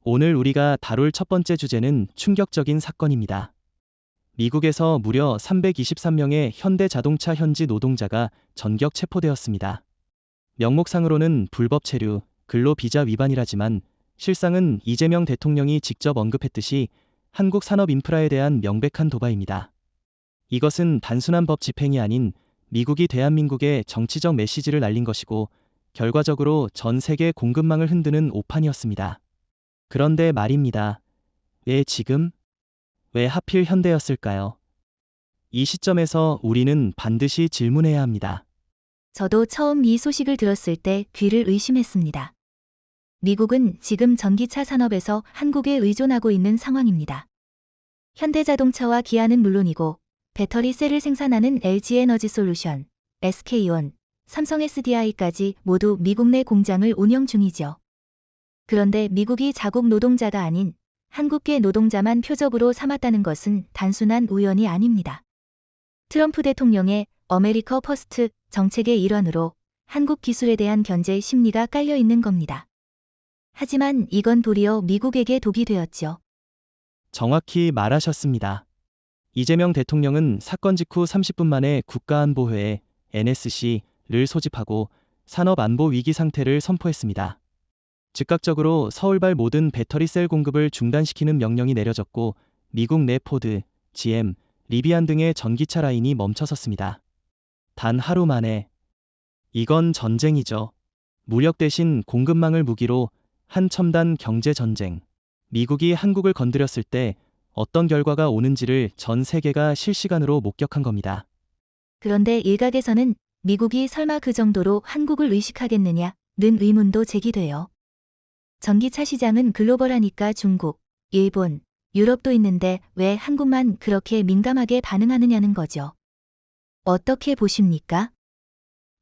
오늘 우리가 다룰 첫 번째 주제는 충격적인 사건입니다. 미국에서 무려 323명의 현대자동차 현지 노동자가 전격 체포되었습니다. 명목상으로는 불법 체류, 근로비자 위반이라지만 실상은 이재명 대통령이 직접 언급했듯이 한국 산업 인프라에 대한 명백한 도발입니다. 이것은 단순한 법 집행이 아닌 미국이 대한민국에 정치적 메시지를 날린 것이고 결과적으로 전 세계 공급망을 흔드는 오판이었습니다. 그런데 말입니다. 왜 지금? 왜 하필 현대였을까요? 이 시점에서 우리는 반드시 질문해야 합니다. 저도 처음 이 소식을 들었을 때 귀를 의심했습니다. 미국은 지금 전기차 산업에서 한국에 의존하고 있는 상황입니다. 현대자동차와 기아는 물론이고 배터리 셀을 생산하는 LG에너지솔루션, SK온, 삼성 SDI까지 모두 미국 내 공장을 운영 중이죠. 그런데 미국이 자국 노동자가 아닌 한국계 노동자만 표적으로 삼았다는 것은 단순한 우연이 아닙니다. 트럼프 대통령의 아메리카 퍼스트 정책의 일환으로 한국 기술에 대한 견제 심리가 깔려 있는 겁니다. 하지만 이건 도리어 미국에게 독이 되었죠. 정확히 말하셨습니다. 이재명 대통령은 사건 직후 30분 만에 국가안보회의 NSC를 소집하고 산업안보 위기 상태를 선포했습니다. 즉각적으로 서울발 모든 배터리 셀 공급을 중단시키는 명령이 내려졌고 미국 내 포드, GM, 리비안 등의 전기차 라인이 멈춰섰습니다. 단 하루 만에. 이건 전쟁이죠. 무력 대신 공급망을 무기로 한 첨단 경제 전쟁. 미국이 한국을 건드렸을 때 어떤 결과가 오는지를 전 세계가 실시간으로 목격한 겁니다. 그런데 일각에서는 미국이 설마 그 정도로 한국을 의식하겠느냐는 의문도 제기돼요. 전기차 시장은 글로벌하니까 중국, 일본, 유럽도 있는데 왜 한국만 그렇게 민감하게 반응하느냐는 거죠. 어떻게 보십니까?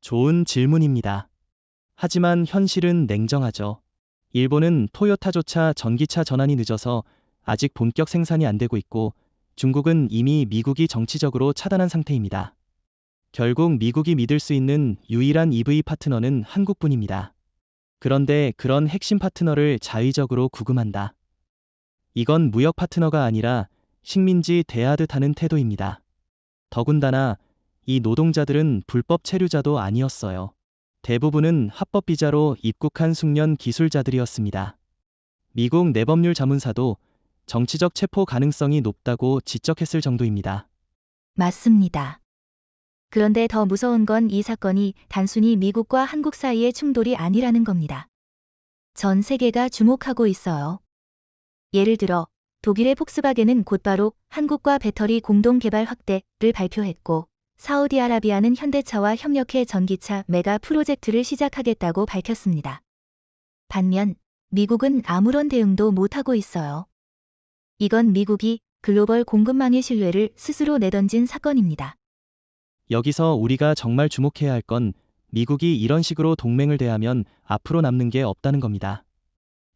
좋은 질문입니다. 하지만 현실은 냉정하죠. 일본은 토요타조차 전기차 전환이 늦어서 아직 본격 생산이 안 되고 있고 중국은 이미 미국이 정치적으로 차단한 상태입니다. 결국 미국이 믿을 수 있는 유일한 EV 파트너는 한국뿐입니다. 그런데 그런 핵심 파트너를 자의적으로 구금한다. 이건 무역 파트너가 아니라 식민지 대하듯 하는 태도입니다. 더군다나 이 노동자들은 불법 체류자도 아니었어요. 대부분은 합법 비자로 입국한 숙련 기술자들이었습니다. 미국 내법률 자문사도 정치적 체포 가능성이 높다고 지적했을 정도입니다. 맞습니다. 그런데 더 무서운 건 이 사건이 단순히 미국과 한국 사이의 충돌이 아니라는 겁니다. 전 세계가 주목하고 있어요. 예를 들어 독일의 폭스바겐은 곧바로 한국과 배터리 공동 개발 확대를 발표했고 사우디아라비아는 현대차와 협력해 전기차 메가 프로젝트를 시작하겠다고 밝혔습니다. 반면 미국은 아무런 대응도 못하고 있어요. 이건 미국이 글로벌 공급망의 신뢰를 스스로 내던진 사건입니다. 여기서 우리가 정말 주목해야 할 건 미국이 이런 식으로 동맹을 대하면 앞으로 남는 게 없다는 겁니다.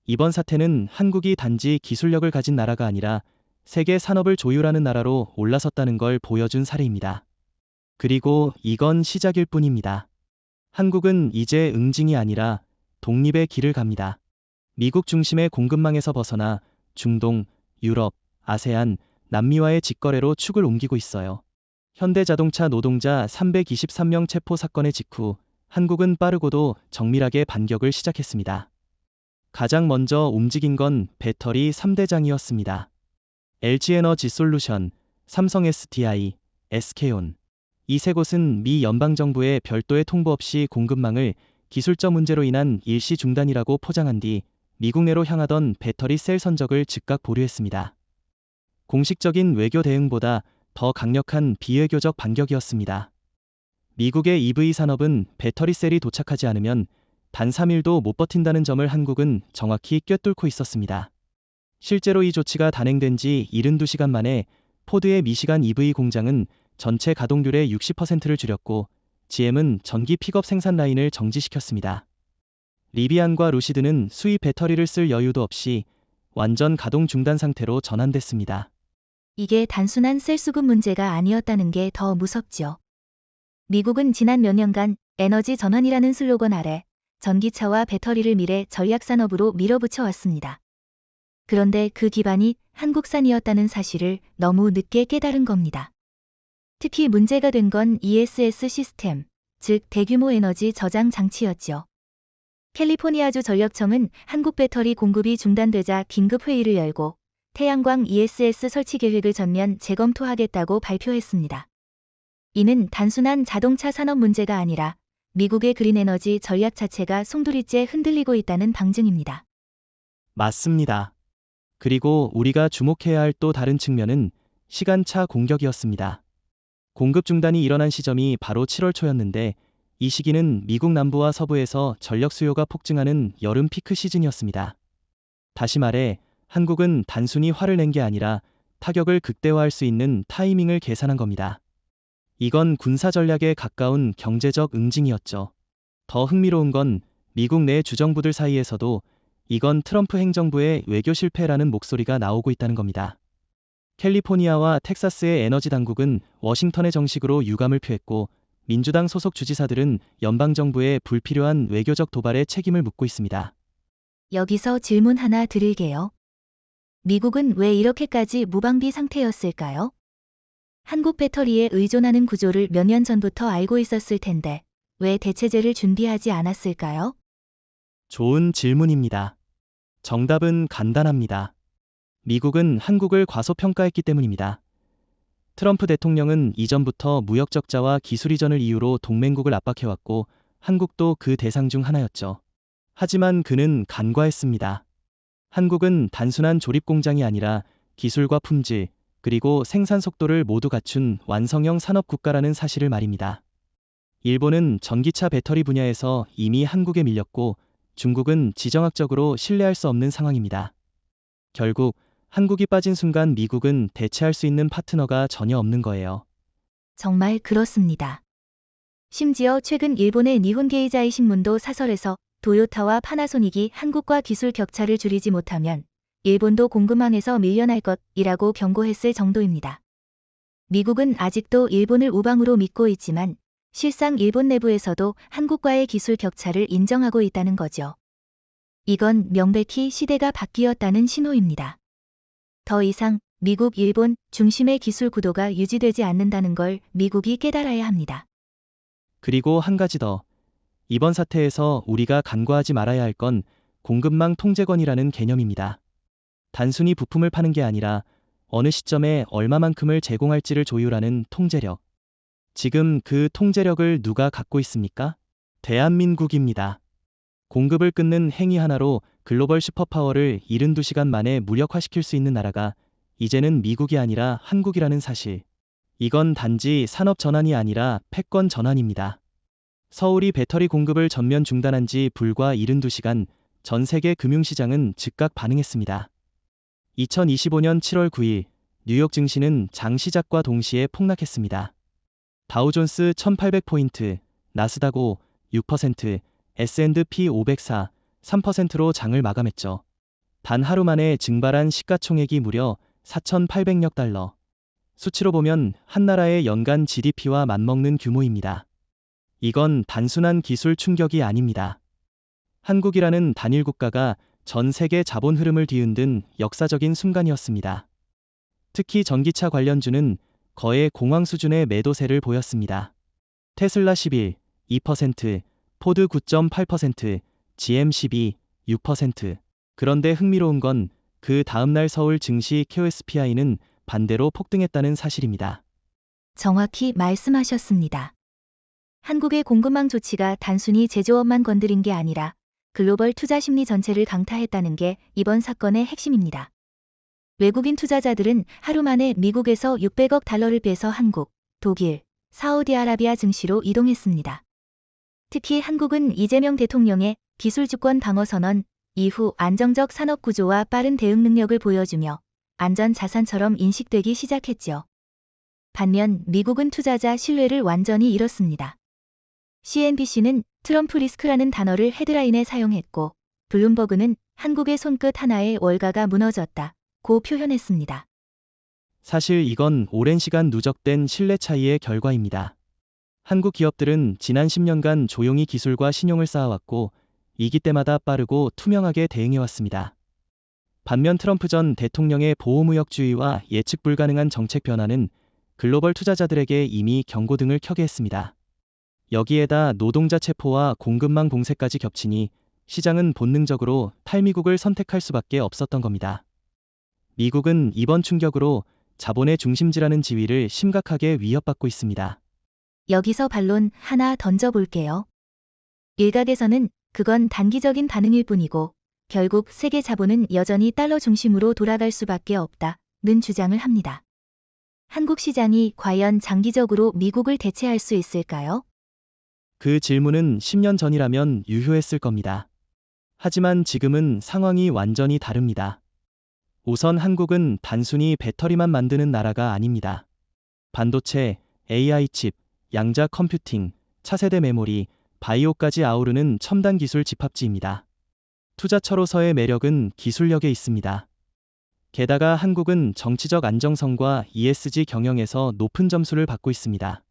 이번 사태는 한국이 단지 기술력을 가진 나라가 아니라 세계 산업을 조율하는 나라로 올라섰다는 걸 보여준 사례입니다. 그리고 이건 시작일 뿐입니다. 한국은 이제 응징이 아니라 독립의 길을 갑니다. 미국 중심의 공급망에서 벗어나 중동, 유럽, 아세안, 남미와의 직거래로 축을 옮기고 있어요. 현대자동차 노동자 323명 체포 사건의 직후 한국은 빠르고도 정밀하게 반격을 시작했습니다. 가장 먼저 움직인 건 배터리 3대장이었습니다. LG에너지솔루션, 삼성 SDI, SK온. 이 세 곳은 미 연방정부의 별도의 통보 없이 공급망을 기술적 문제로 인한 일시 중단이라고 포장한 뒤 미국 내로 향하던 배터리 셀 선적을 즉각 보류했습니다. 공식적인 외교 대응보다 더 강력한 비외교적 반격이었습니다. 미국의 EV 산업은 배터리 셀이 도착하지 않으면 단 3일도 못 버틴다는 점을 한국은 정확히 꿰뚫고 있었습니다. 실제로 이 조치가 단행된 지 72시간 만에 포드의 미시간 EV 공장은 전체 가동률의 60%를 줄였고 GM은 전기 픽업 생산 라인을 정지시켰습니다. 리비안과 루시드는 수입 배터리를 쓸 여유도 없이 완전 가동 중단 상태로 전환됐습니다. 이게 단순한 셀 수급 문제가 아니었다는 게 더 무섭죠. 미국은 지난 몇 년간 에너지 전환이라는 슬로건 아래 전기차와 배터리를 미래 전략 산업으로 밀어붙여 왔습니다. 그런데 그 기반이 한국산이었다는 사실을 너무 늦게 깨달은 겁니다. 특히 문제가 된 건 ESS 시스템, 즉 대규모 에너지 저장 장치였죠. 캘리포니아주 전력청은 한국 배터리 공급이 중단되자 긴급 회의를 열고 태양광 ESS 설치 계획을 전면 재검토하겠다고 발표했습니다. 이는 단순한 자동차 산업 문제가 아니라 미국의 그린 에너지 전략 자체가 송두리째 흔들리고 있다는 방증입니다. 맞습니다. 그리고 우리가 주목해야 할 또 다른 측면은 시간차 공격이었습니다. 공급 중단이 일어난 시점이 바로 7월 초였는데 이 시기는 미국 남부와 서부에서 전력 수요가 폭증하는 여름 피크 시즌이었습니다. 다시 말해 한국은 단순히 화를 낸 게 아니라 타격을 극대화할 수 있는 타이밍을 계산한 겁니다. 이건 군사 전략에 가까운 경제적 응징이었죠. 더 흥미로운 건 미국 내 주정부들 사이에서도 이건 트럼프 행정부의 외교 실패라는 목소리가 나오고 있다는 겁니다. 캘리포니아와 텍사스의 에너지 당국은 워싱턴에 정식으로 유감을 표했고 민주당 소속 주지사들은 연방정부의 불필요한 외교적 도발에 책임을 묻고 있습니다. 여기서 질문 하나 드릴게요. 미국은 왜 이렇게까지 무방비 상태였을까요? 한국 배터리에 의존하는 구조를 몇 년 전부터 알고 있었을 텐데 왜 대체제를 준비하지 않았을까요? 좋은 질문입니다. 정답은 간단합니다. 미국은 한국을 과소평가했기 때문입니다. 트럼프 대통령은 이전부터 무역 적자와 기술 이전을 이유로 동맹국을 압박해왔고 한국도 그 대상 중 하나였죠. 하지만 그는 간과했습니다. 한국은 단순한 조립 공장이 아니라 기술과 품질, 그리고 생산 속도를 모두 갖춘 완성형 산업 국가라는 사실을 말입니다. 일본은 전기차 배터리 분야에서 이미 한국에 밀렸고 중국은 지정학적으로 신뢰할 수 없는 상황입니다. 결국 한국이 빠진 순간 미국은 대체할 수 있는 파트너가 전혀 없는 거예요. 정말 그렇습니다. 심지어 최근 일본의 니혼게이자이 신문도 사설에서 도요타와 파나소닉이 한국과 기술 격차를 줄이지 못하면 일본도 공급망에서 밀려날 것이라고 경고했을 정도입니다. 미국은 아직도 일본을 우방으로 믿고 있지만 실상 일본 내부에서도 한국과의 기술 격차를 인정하고 있다는 거죠. 이건 명백히 시대가 바뀌었다는 신호입니다. 더 이상 미국, 일본 중심의 기술 구도가 유지되지 않는다는 걸 미국이 깨달아야 합니다. 그리고 한 가지 더. 이번 사태에서 우리가 간과하지 말아야 할 건 공급망 통제권이라는 개념입니다. 단순히 부품을 파는 게 아니라 어느 시점에 얼마만큼을 제공할지를 조율하는 통제력. 지금 그 통제력을 누가 갖고 있습니까? 대한민국입니다. 공급을 끊는 행위 하나로 글로벌 슈퍼파워를 72시간 만에 무력화시킬 수 있는 나라가 이제는 미국이 아니라 한국이라는 사실. 이건 단지 산업 전환이 아니라 패권 전환입니다. 서울이 배터리 공급을 전면 중단한 지 불과 72시간 전 세계 금융시장은 즉각 반응했습니다. 2025년 7월 9일 뉴욕 증시는 장 시작과 동시에 폭락했습니다. 다우존스 1800포인트, 나스닥 5, 6%, S&P 504, 3%로 장을 마감했죠. 단 하루 만에 증발한 시가총액이 무려 4,800억 달러. 수치로 보면 한 나라의 연간 GDP와 맞먹는 규모입니다. 이건 단순한 기술 충격이 아닙니다. 한국이라는 단일 국가가 전 세계 자본 흐름을 뒤흔든 역사적인 순간이었습니다. 특히 전기차 관련주는 거의 공황 수준의 매도세를 보였습니다. 테슬라 11, 2%, 포드 9.8%, GM 12, 6%. 그런데 흥미로운 건 그 다음날 서울 증시 KOSPI는 반대로 폭등했다는 사실입니다. 정확히 말씀하셨습니다. 한국의 공급망 조치가 단순히 제조업만 건드린 게 아니라 글로벌 투자 심리 전체를 강타했다는 게 이번 사건의 핵심입니다. 외국인 투자자들은 하루 만에 미국에서 600억 달러를 빼서 한국, 독일, 사우디아라비아 증시로 이동했습니다. 특히 한국은 이재명 대통령의 기술주권 방어 선언 이후 안정적 산업 구조와 빠른 대응 능력을 보여주며 안전 자산처럼 인식되기 시작했죠. 반면 미국은 투자자 신뢰를 완전히 잃었습니다. CNBC는 트럼프 리스크라는 단어를 헤드라인에 사용했고 블룸버그는 한국의 손끝 하나에 월가가 무너졌다고 표현했습니다. 사실 이건 오랜 시간 누적된 신뢰 차이의 결과입니다. 한국 기업들은 지난 10년간 조용히 기술과 신용을 쌓아왔고 위기 때마다 빠르고 투명하게 대응해왔습니다. 반면 트럼프 전 대통령의 보호무역주의와 예측 불가능한 정책 변화는 글로벌 투자자들에게 이미 경고등을 켜게 했습니다. 여기에다 노동자 체포와 공급망 봉쇄까지 겹치니 시장은 본능적으로 탈미국을 선택할 수밖에 없었던 겁니다. 미국은 이번 충격으로 자본의 중심지라는 지위를 심각하게 위협받고 있습니다. 여기서 반론 하나 던져볼게요. 일각에서는 그건 단기적인 반응일 뿐이고 결국 세계 자본은 여전히 달러 중심으로 돌아갈 수밖에 없다는 주장을 합니다. 한국 시장이 과연 장기적으로 미국을 대체할 수 있을까요? 그 질문은 10년 전이라면 유효했을 겁니다. 하지만 지금은 상황이 완전히 다릅니다. 우선 한국은 단순히 배터리만 만드는 나라가 아닙니다. 반도체, AI 칩, 양자 컴퓨팅, 차세대 메모리, 바이오까지 아우르는 첨단 기술 집합지입니다. 투자처로서의 매력은 기술력에 있습니다. 게다가 한국은 정치적 안정성과 ESG 경영에서 높은 점수를 받고 있습니다.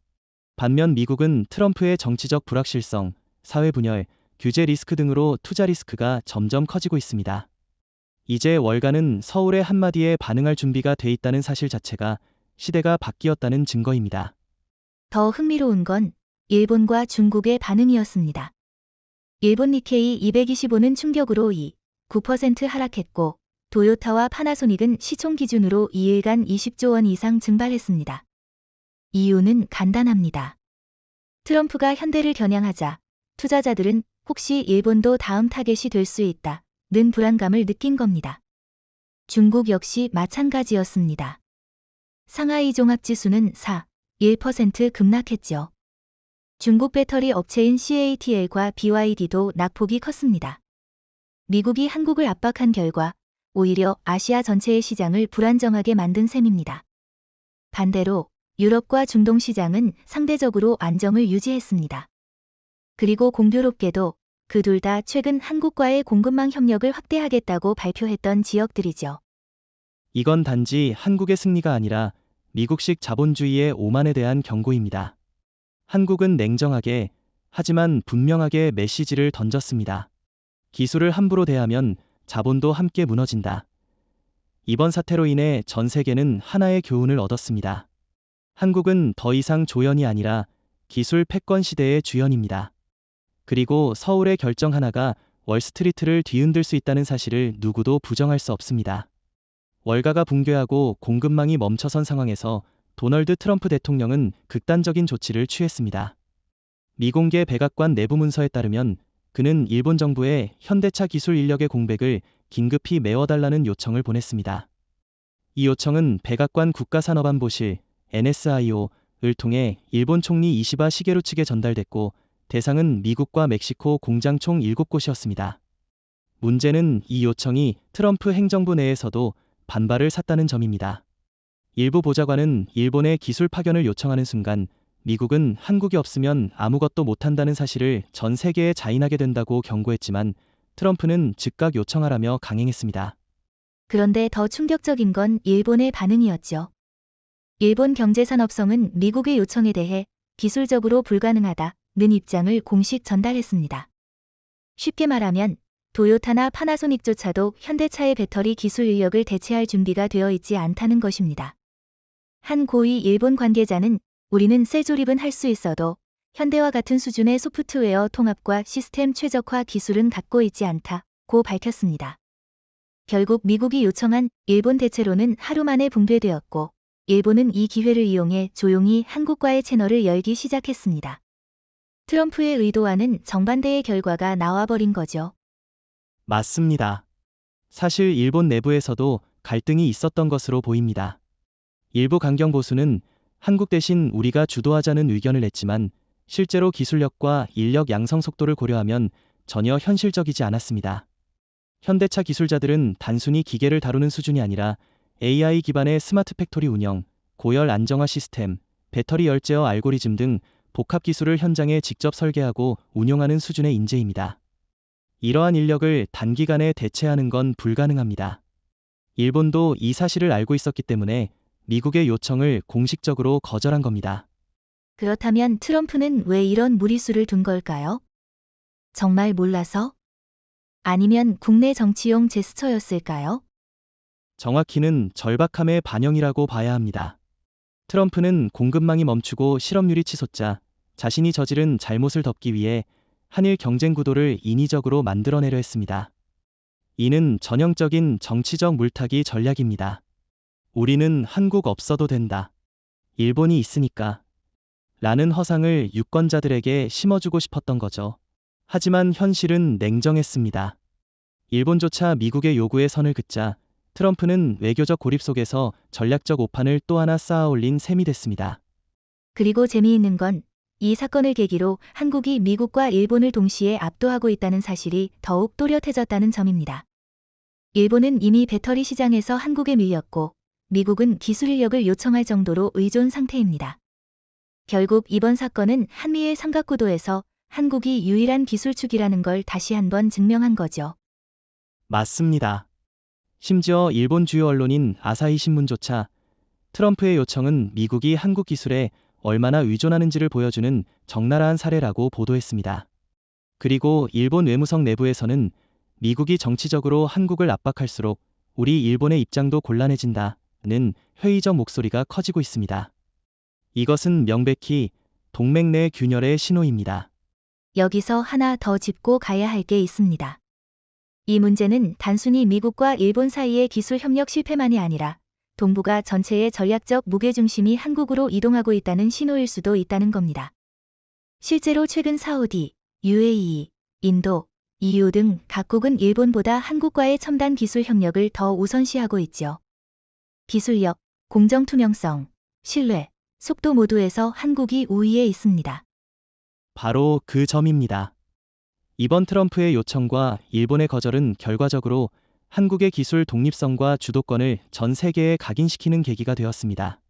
반면 미국은 트럼프의 정치적 불확실성, 사회 분열, 규제 리스크 등으로 투자 리스크가 점점 커지고 있습니다. 이제 월가는 서울의 한마디에 반응할 준비가 돼 있다는 사실 자체가 시대가 바뀌었다는 증거입니다. 더 흥미로운 건 일본과 중국의 반응이었습니다. 일본 니케이 225는 충격으로 9% 하락했고 도요타와 파나소닉은 시총 기준으로 2일간 20조 원 이상 증발했습니다. 이유는 간단합니다. 트럼프가 현대를 겨냥하자 투자자들은 혹시 일본도 다음 타겟이 될 수 있다는 불안감을 느낀 겁니다. 중국 역시 마찬가지였습니다. 상하이 종합지수는 1% 급락했죠. 중국 배터리 업체인 CATL과 BYD도 낙폭이 컸습니다. 미국이 한국을 압박한 결과 오히려 아시아 전체의 시장을 불안정하게 만든 셈입니다. 반대로 유럽과 중동 시장은 상대적으로 안정을 유지했습니다. 그리고 공교롭게도 그 둘 다 최근 한국과의 공급망 협력을 확대하겠다고 발표했던 지역들이죠. 이건 단지 한국의 승리가 아니라 미국식 자본주의의 오만에 대한 경고입니다. 한국은 냉정하게, 하지만 분명하게 메시지를 던졌습니다. 기술을 함부로 대하면 자본도 함께 무너진다. 이번 사태로 인해 전 세계는 하나의 교훈을 얻었습니다. 한국은 더 이상 조연이 아니라 기술 패권 시대의 주연입니다. 그리고 서울의 결정 하나가 월스트리트를 뒤흔들 수 있다는 사실을 누구도 부정할 수 없습니다. 월가가 붕괴하고 공급망이 멈춰선 상황에서 도널드 트럼프 대통령은 극단적인 조치를 취했습니다. 미공개 백악관 내부 문서에 따르면 그는 일본 정부에 현대차 기술 인력의 공백을 긴급히 메워달라는 요청을 보냈습니다. 이 요청은 백악관 국가산업안보실 NSIO를 통해 일본 총리 이시바 시게루 측에 전달됐고 대상은 미국과 멕시코 공장 총 7곳이었습니다. 문제는 이 요청이 트럼프 행정부 내에서도 반발을 샀다는 점입니다. 일부 보좌관은 일본의 기술 파견을 요청하는 순간 미국은 한국이 없으면 아무것도 못한다는 사실을 전 세계에 자인하게 된다고 경고했지만 트럼프는 즉각 요청하라며 강행했습니다. 그런데 더 충격적인 건 일본의 반응이었죠. 일본 경제산업성은 미국의 요청에 대해 기술적으로 불가능하다는 입장을 공식 전달했습니다. 쉽게 말하면 도요타나 파나소닉조차도 현대차의 배터리 기술 인력을 대체할 준비가 되어 있지 않다는 것입니다. 한 고위 일본 관계자는 우리는 셀 조립은 할 수 있어도 현대와 같은 수준의 소프트웨어 통합과 시스템 최적화 기술은 갖고 있지 않다고 밝혔습니다. 결국 미국이 요청한 일본 대체로는 하루 만에 붕괴되었고 일본은 이 기회를 이용해 조용히 한국과의 채널을 열기 시작했습니다. 트럼프의 의도와는 정반대의 결과가 나와버린 거죠. 맞습니다. 사실 일본 내부에서도 갈등이 있었던 것으로 보입니다. 일부 강경 보수는 한국 대신 우리가 주도하자는 의견을 냈지만 실제로 기술력과 인력 양성 속도를 고려하면 전혀 현실적이지 않았습니다. 현대차 기술자들은 단순히 기계를 다루는 수준이 아니라 AI 기반의 스마트 팩토리 운영, 고열 안정화 시스템, 배터리 열 제어 알고리즘 등 복합 기술을 현장에 직접 설계하고 운용하는 수준의 인재입니다. 이러한 인력을 단기간에 대체하는 건 불가능합니다. 일본도 이 사실을 알고 있었기 때문에 미국의 요청을 공식적으로 거절한 겁니다. 그렇다면 트럼프는 왜 이런 무리수를 둔 걸까요? 정말 몰라서? 아니면 국내 정치용 제스처였을까요? 정확히는 절박함의 반영이라고 봐야 합니다. 트럼프는 공급망이 멈추고 실업률이 치솟자 자신이 저지른 잘못을 덮기 위해 한일 경쟁 구도를 인위적으로 만들어내려 했습니다. 이는 전형적인 정치적 물타기 전략입니다. 우리는 한국 없어도 된다. 일본이 있으니까. 라는 허상을 유권자들에게 심어주고 싶었던 거죠. 하지만 현실은 냉정했습니다. 일본조차 미국의 요구에 선을 긋자 트럼프는 외교적 고립 속에서 전략적 오판을 또 하나 쌓아 올린 셈이 됐습니다. 그리고 재미있는 건 이 사건을 계기로 한국이 미국과 일본을 동시에 압도하고 있다는 사실이 더욱 또렷해졌다는 점입니다. 일본은 이미 배터리 시장에서 한국에 밀렸고 미국은 기술 인력을 요청할 정도로 의존 상태입니다. 결국 이번 사건은 한미의 삼각구도에서 한국이 유일한 기술축이라는 걸 다시 한번 증명한 거죠. 맞습니다. 심지어 일본 주요 언론인 아사히 신문조차 트럼프의 요청은 미국이 한국 기술에 얼마나 의존하는지를 보여주는 적나라한 사례라고 보도했습니다. 그리고 일본 외무성 내부에서는 미국이 정치적으로 한국을 압박할수록 우리 일본의 입장도 곤란해진다는 회의적 목소리가 커지고 있습니다. 이것은 명백히 동맹 내 균열의 신호입니다. 여기서 하나 더 짚고 가야 할 게 있습니다. 이 문제는 단순히 미국과 일본 사이의 기술 협력 실패만이 아니라 동북아 전체의 전략적 무게중심이 한국으로 이동하고 있다는 신호일 수도 있다는 겁니다. 실제로 최근 사우디, UAE, 인도, EU 등 각국은 일본보다 한국과의 첨단 기술 협력을 더 우선시하고 있죠. 기술력, 공정 투명성, 신뢰, 속도 모두에서 한국이 우위에 있습니다. 바로 그 점입니다. 이번 트럼프의 요청과 일본의 거절은 결과적으로 한국의 기술 독립성과 주도권을 전 세계에 각인시키는 계기가 되었습니다.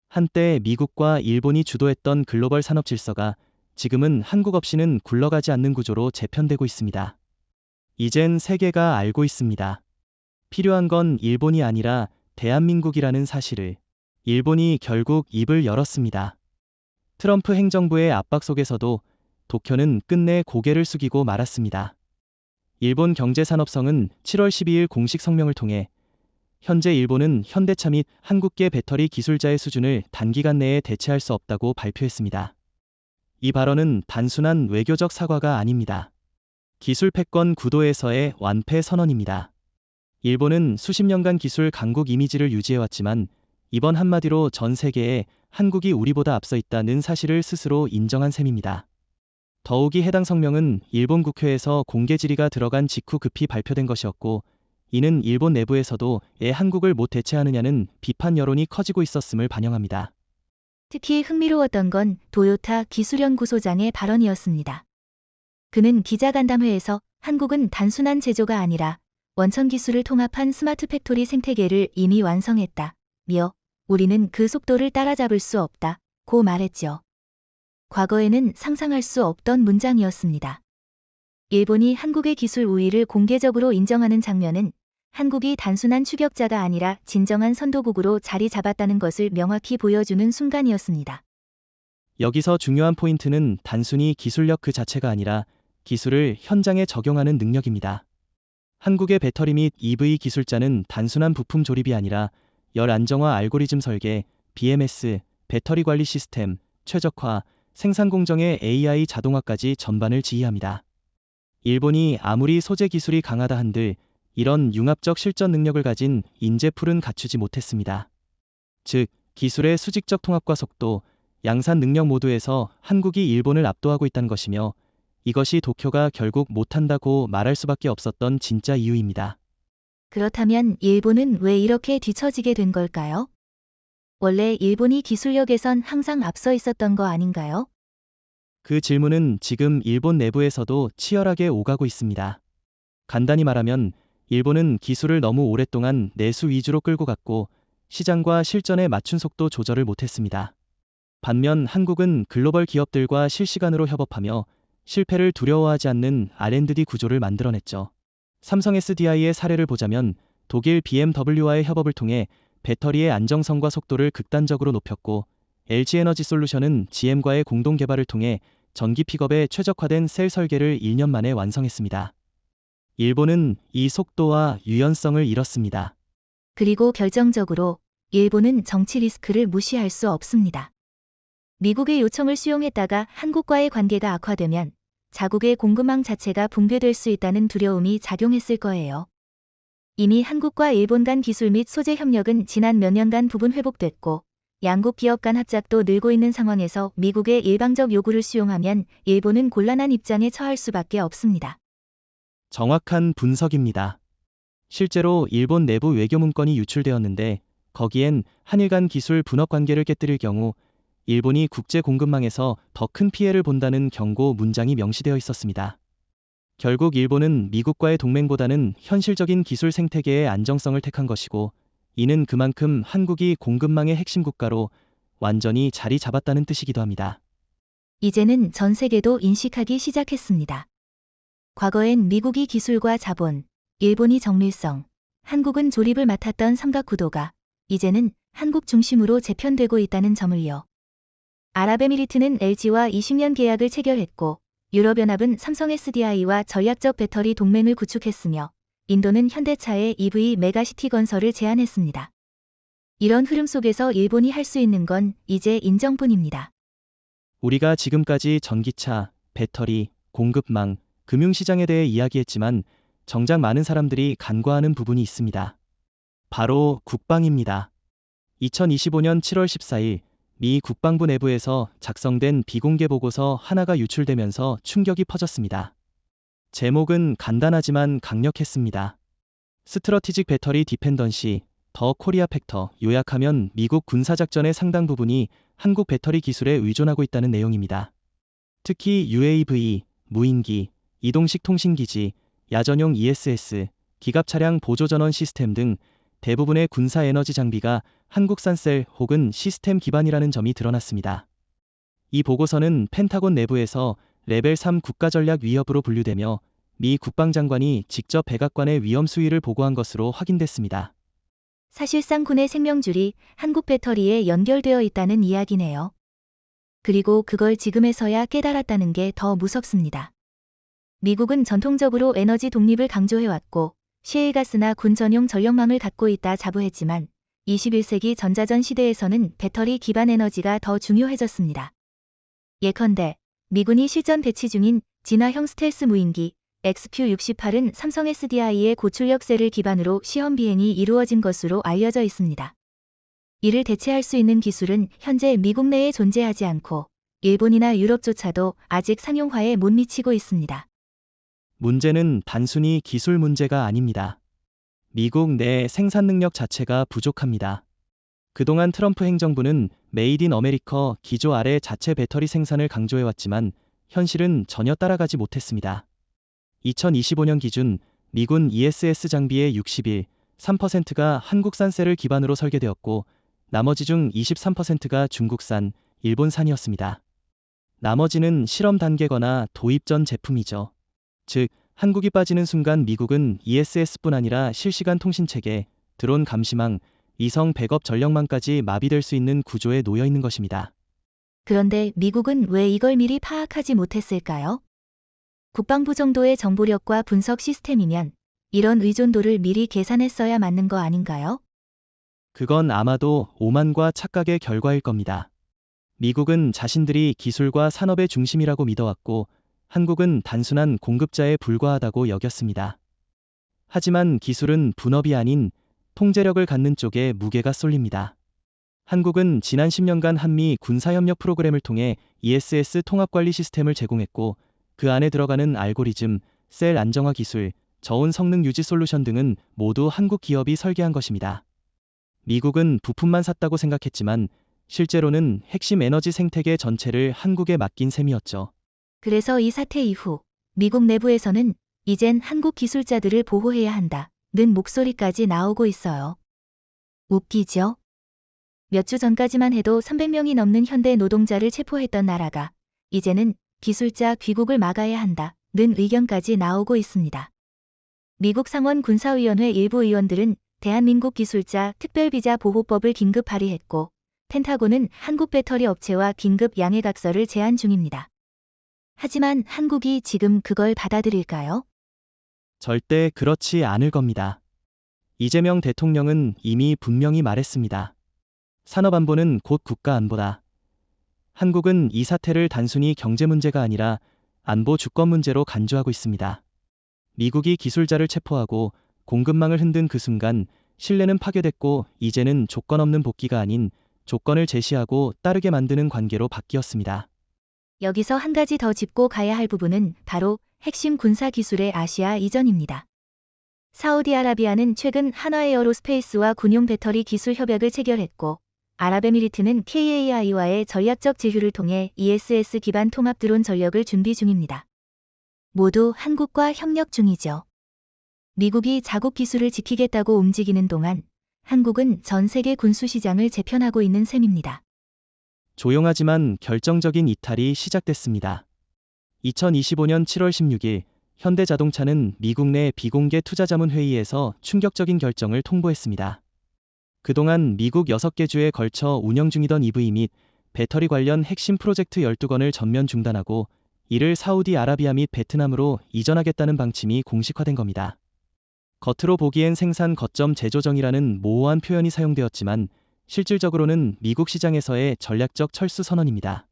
한때 미국과 일본이 주도했던 글로벌 산업 질서가 지금은 한국 없이는 굴러가지 않는 구조로 재편되고 있습니다. 이젠 세계가 알고 있습니다. 필요한 건 일본이 아니라 대한민국이라는 사실을. 일본이 결국 입을 열었습니다. 트럼프 행정부의 압박 속에서도 도쿄는 끝내 고개를 숙이고 말았습니다. 일본 경제산업성은 7월 12일 공식 성명을 통해 현재 일본은 현대차 및 한국계 배터리 기술자의 수준을 단기간 내에 대체할 수 없다고 발표했습니다. 이 발언은 단순한 외교적 사과가 아닙니다. 기술 패권 구도에서의 완패 선언입니다. 일본은 수십 년간 기술 강국 이미지를 유지해왔지만 이번 한마디로 전 세계에 한국이 우리보다 앞서 있다는 사실을 스스로 인정한 셈입니다. 더욱이 해당 성명은 일본 국회에서 공개 질의가 들어간 직후 급히 발표된 것이었고, 이는 일본 내부에서도 한국을 못 대체하느냐는 비판 여론이 커지고 있었음을 반영합니다. 특히 흥미로웠던 건 도요타 기술연구소장의 발언이었습니다. 그는 기자간담회에서 한국은 단순한 제조가 아니라 원천 기술을 통합한 스마트 팩토리 생태계를 이미 완성했다. 며 우리는 그 속도를 따라잡을 수 없다. 고 말했죠. 과거에는 상상할 수 없던 문장이었습니다. 일본이 한국의 기술 우위를 공개적으로 인정하는 장면은 한국이 단순한 추격자가 아니라 진정한 선도국으로 자리 잡았다는 것을 명확히 보여주는 순간이었습니다. 여기서 중요한 포인트는 단순히 기술력 그 자체가 아니라 기술을 현장에 적용하는 능력입니다. 한국의 배터리 및 EV 기술자는 단순한 부품 조립이 아니라 열 안정화 알고리즘 설계, BMS, 배터리 관리 시스템, 최적화, 생산 공정의 AI 자동화까지 전반을 지휘합니다. 일본이 아무리 소재 기술이 강하다 한들 이런 융합적 실전 능력을 가진 인재풀은 갖추지 못했습니다. 즉, 기술의 수직적 통합과 속도, 양산 능력 모두에서 한국이 일본을 압도하고 있다는 것이며, 이것이 도쿄가 결국 못한다고 말할 수밖에 없었던 진짜 이유입니다. 그렇다면 일본은 왜 이렇게 뒤처지게 된 걸까요? 원래 일본이 기술력에선 항상 앞서 있었던 거 아닌가요? 그 질문은 지금 일본 내부에서도 치열하게 오가고 있습니다. 간단히 말하면 일본은 기술을 너무 오랫동안 내수 위주로 끌고 갔고 시장과 실전에 맞춘 속도 조절을 못했습니다. 반면 한국은 글로벌 기업들과 실시간으로 협업하며 실패를 두려워하지 않는 R&D 구조를 만들어냈죠. 삼성 SDI의 사례를 보자면 독일 BMW와의 협업을 통해 배터리의 안정성과 속도를 극단적으로 높였고, LG에너지솔루션은 GM과의 공동 개발을 통해 전기 픽업에 최적화된 셀 설계를 1년 만에 완성했습니다. 일본은 이 속도와 유연성을 잃었습니다. 그리고 결정적으로 일본은 정치 리스크를 무시할 수 없습니다. 미국의 요청을 수용했다가 한국과의 관계가 악화되면 자국의 공급망 자체가 붕괴될 수 있다는 두려움이 작용했을 거예요. 이미 한국과 일본 간 기술 및 소재 협력은 지난 몇 년간 부분 회복됐고 양국 기업 간 합작도 늘고 있는 상황에서 미국의 일방적 요구를 수용하면 일본은 곤란한 입장에 처할 수밖에 없습니다. 정확한 분석입니다. 실제로 일본 내부 외교 문건이 유출되었는데 거기엔 한일 간 기술 분업 관계를 깨뜨릴 경우 일본이 국제 공급망에서 더 큰 피해를 본다는 경고 문장이 명시되어 있었습니다. 결국 일본은 미국과의 동맹보다는 현실적인 기술 생태계의 안정성을 택한 것이고 이는 그만큼 한국이 공급망의 핵심 국가로 완전히 자리 잡았다는 뜻이기도 합니다. 이제는 전 세계도 인식하기 시작했습니다. 과거엔 미국이 기술과 자본, 일본이 정밀성, 한국은 조립을 맡았던 삼각구도가 이제는 한국 중심으로 재편되고 있다는 점을요. 아랍에미리트는 LG와 20년 계약을 체결했고 유럽연합은 삼성 SDI와 전략적 배터리 동맹을 구축했으며 인도는 현대차의 EV 메가시티 건설을 제안했습니다. 이런 흐름 속에서 일본이 할 수 있는 건 이제 인정뿐입니다. 우리가 지금까지 전기차, 배터리, 공급망, 금융시장에 대해 이야기했지만 정작 많은 사람들이 간과하는 부분이 있습니다. 바로 국방입니다. 2025년 7월 14일 미 국방부 내부에서 작성된 비공개 보고서 하나가 유출되면서 충격이 퍼졌습니다. 제목은 간단하지만 강력했습니다. 스트러티직 배터리 디펜던시, 더 코리아 팩터, 요약하면 미국 군사작전의 상당 부분이 한국 배터리 기술에 의존하고 있다는 내용입니다. 특히 UAV, 무인기, 이동식 통신기지, 야전용 ESS, 기갑차량 보조전원 시스템 등 대부분의 군사 에너지 장비가 한국산 셀 혹은 시스템 기반이라는 점이 드러났습니다. 이 보고서는 펜타곤 내부에서 레벨 3 국가전략 위협으로 분류되며 미 국방장관이 직접 백악관의 위험 수위를 보고한 것으로 확인됐습니다. 사실상 군의 생명줄이 한국 배터리에 연결되어 있다는 이야기네요. 그리고 그걸 지금에서야 깨달았다는 게 더 무섭습니다. 미국은 전통적으로 에너지 독립을 강조해왔고 시에이가스나 군 전용 전력망을 갖고 있다 자부했지만 21세기 전자전 시대에서는 배터리 기반 에너지가 더 중요해졌습니다. 예컨대 미군이 실전 배치 중인 진화형 스텔스 무인기 XQ-68은 삼성 SDI의 고출력 셀을 기반으로 시험 비행이 이루어진 것으로 알려져 있습니다. 이를 대체할 수 있는 기술은 현재 미국 내에 존재하지 않고 일본이나 유럽조차도 아직 상용화에 못 미치고 있습니다. 문제는 단순히 기술 문제가 아닙니다. 미국 내 생산 능력 자체가 부족합니다. 그동안 트럼프 행정부는 메이드 인 어메리커 기조 아래 자체 배터리 생산을 강조해왔지만 현실은 전혀 따라가지 못했습니다. 2025년 기준 미군 ESS 장비의 61.3%가 한국산 셀을 기반으로 설계되었고 나머지 중 23%가 중국산, 일본산이었습니다. 나머지는 실험 단계거나 도입 전 제품이죠. 즉, 한국이 빠지는 순간 미국은 ESS뿐 아니라 실시간 통신체계, 드론 감시망, 위성 백업 전력망까지 마비될 수 있는 구조에 놓여 있는 것입니다. 그런데 미국은 왜 이걸 미리 파악하지 못했을까요? 국방부 정도의 정보력과 분석 시스템이면 이런 의존도를 미리 계산했어야 맞는 거 아닌가요? 그건 아마도 오만과 착각의 결과일 겁니다. 미국은 자신들이 기술과 산업의 중심이라고 믿어왔고 한국은 단순한 공급자에 불과하다고 여겼습니다. 하지만 기술은 분업이 아닌 통제력을 갖는 쪽에 무게가 쏠립니다. 한국은 지난 10년간 한미 군사협력 프로그램을 통해 ESS 통합관리 시스템을 제공했고 그 안에 들어가는 알고리즘, 셀 안정화 기술, 저온 성능 유지 솔루션 등은 모두 한국 기업이 설계한 것입니다. 미국은 부품만 샀다고 생각했지만 실제로는 핵심 에너지 생태계 전체를 한국에 맡긴 셈이었죠. 그래서 이 사태 이후 미국 내부에서는 이젠 한국 기술자들을 보호해야 한다는 목소리까지 나오고 있어요. 웃기죠? 몇 주 전까지만 해도 300명이 넘는 현대 노동자를 체포했던 나라가 이제는 기술자 귀국을 막아야 한다는 의견까지 나오고 있습니다. 미국 상원 군사위원회 일부 의원들은 대한민국 기술자 특별비자 보호법을 긴급 발의했고 펜타곤은 한국 배터리 업체와 긴급 양해각서를 제안 중입니다. 하지만 한국이 지금 그걸 받아들일까요? 절대 그렇지 않을 겁니다. 이재명 대통령은 이미 분명히 말했습니다. 산업안보는 곧 국가안보다. 한국은 이 사태를 단순히 경제 문제가 아니라 안보 주권 문제로 간주하고 있습니다. 미국이 기술자를 체포하고 공급망을 흔든 그 순간 신뢰는 파괴됐고 이제는 조건 없는 복귀가 아닌 조건을 제시하고 따르게 만드는 관계로 바뀌었습니다. 여기서 한 가지 더 짚고 가야 할 부분은 바로 핵심 군사 기술의 아시아 이전입니다. 사우디아라비아는 최근 한화에어로스페이스와 군용 배터리 기술 협약을 체결했고 아랍에미리트는 KAI와의 전략적 제휴를 통해 ESS 기반 통합 드론 전력을 준비 중입니다. 모두 한국과 협력 중이죠. 미국이 자국 기술을 지키겠다고 움직이는 동안 한국은 전 세계 군수 시장을 재편하고 있는 셈입니다. 조용하지만 결정적인 이탈이 시작됐습니다. 2025년 7월 16일 현대자동차는 미국 내 비공개 투자자문회의에서 충격적인 결정을 통보했습니다. 그동안 미국 6개 주에 걸쳐 운영 중이던 EV 및 배터리 관련 핵심 프로젝트 12건을 전면 중단하고 이를 사우디아라비아 및 베트남으로 이전하겠다는 방침이 공식화된 겁니다. 겉으로 보기엔 생산 거점 재조정이라는 모호한 표현이 사용되었지만 실질적으로는 미국 시장에서의 전략적 철수 선언입니다.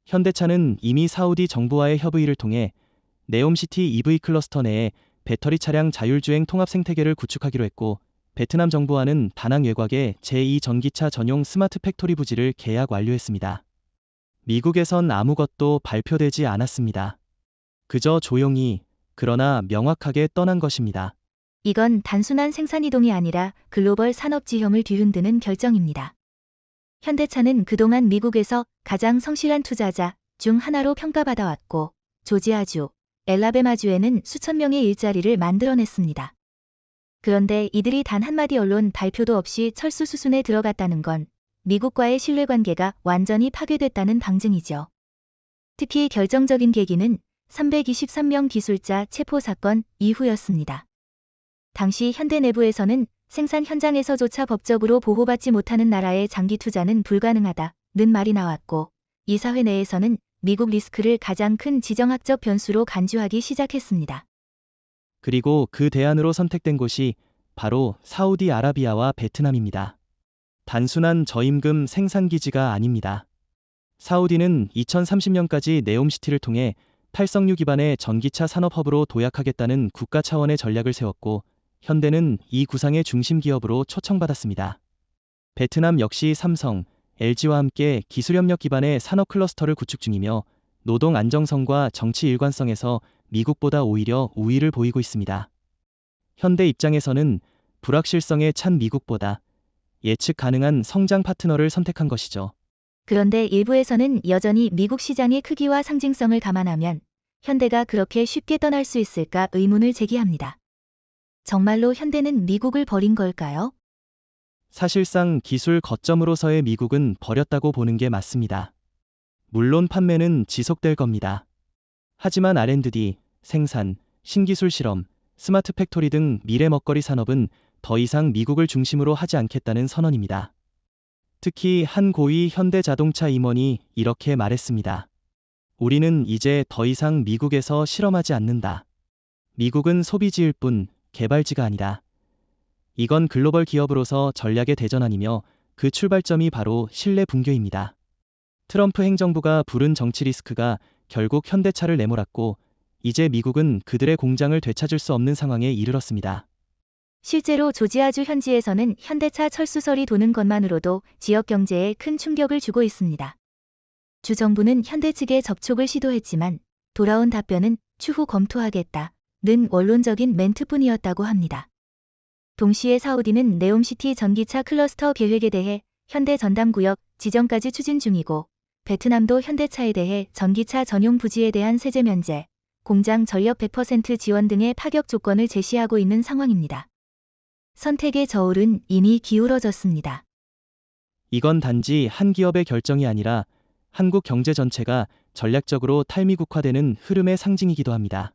현대차는 이미 사우디 정부와의 협의를 통해 네옴시티 EV 클러스터 내에 배터리 차량 자율주행 통합 생태계를 구축하기로 했고 베트남 정부와는 다낭 외곽에 제2전기차 전용 스마트 팩토리 부지를 계약 완료했습니다. 미국에선 아무것도 발표되지 않았습니다. 그저 조용히 그러나 명확하게 떠난 것입니다. 이건 단순한 생산 이동이 아니라 글로벌 산업 지형을 뒤흔드는 결정입니다. 현대차는 그동안 미국에서 가장 성실한 투자자 중 하나로 평가받아왔고 조지아주, 엘라베마주에는 수천 명의 일자리를 만들어냈습니다. 그런데 이들이 단 한마디 언론 발표도 없이 철수 수순에 들어갔다는 건 미국과의 신뢰관계가 완전히 파괴됐다는 방증이죠. 특히 결정적인 계기는 323명 기술자 체포 사건 이후였습니다. 당시 현대 내부에서는 생산 현장에서조차 법적으로 보호받지 못하는 나라의 장기 투자는 불가능하다는 말이 나왔고 이사회 내에서는 미국 리스크를 가장 큰 지정학적 변수로 간주하기 시작했습니다. 그리고 그 대안으로 선택된 곳이 바로 사우디아라비아와 베트남입니다. 단순한 저임금 생산기지가 아닙니다. 사우디는 2030년까지 네옴시티를 통해 탈석유 기반의 전기차 산업허브로 도약하겠다는 국가 차원의 전략을 세웠고 현대는 이 구상의 중심 기업으로 초청받았습니다. 베트남 역시 삼성, LG와 함께 기술협력 기반의 산업 클러스터를 구축 중이며 노동 안정성과 정치 일관성에서 미국보다 오히려 우위를 보이고 있습니다. 현대 입장에서는 불확실성에 찬 미국보다 예측 가능한 성장 파트너를 선택한 것이죠. 그런데 일부에서는 여전히 미국 시장의 크기와 상징성을 감안하면 현대가 그렇게 쉽게 떠날 수 있을까 의문을 제기합니다. 정말로 현대는 미국을 버린 걸까요? 사실상 기술 거점으로서의 미국은 버렸다고 보는 게 맞습니다. 물론 판매는 지속될 겁니다. 하지만 R&D, 생산, 신기술 실험, 스마트 팩토리 등 미래 먹거리 산업은 더 이상 미국을 중심으로 하지 않겠다는 선언입니다. 특히 한 고위 현대자동차 임원이 이렇게 말했습니다. 우리는 이제 더 이상 미국에서 실험하지 않는다. 미국은 소비지일 뿐 개발지가 아니다. 이건 글로벌 기업으로서 전략의 대전환이며 그 출발점이 바로 신뢰 붕괴입니다. 트럼프 행정부가 부른 정치 리스크가 결국 현대차를 내몰았고 이제 미국은 그들의 공장을 되찾을 수 없는 상황에 이르렀습니다. 실제로 조지아주 현지에서는 현대차 철수설이 도는 것만으로도 지역 경제에 큰 충격을 주고 있습니다. 주 정부는 현대 측에 접촉을 시도했지만 돌아온 답변은 추후 검토하겠다는 원론적인 멘트뿐이었다고 합니다. 동시에 사우디는 네옴시티 전기차 클러스터 계획에 대해 현대 전담구역 지정까지 추진 중이고 베트남도 현대차에 대해 전기차 전용 부지에 대한 세제 면제, 공장 전력 100% 지원 등의 파격 조건을 제시하고 있는 상황입니다. 선택의 저울은 이미 기울어졌습니다. 이건 단지 한 기업의 결정이 아니라 한국 경제 전체가 전략적으로 탈미국화되는 흐름의 상징이기도 합니다.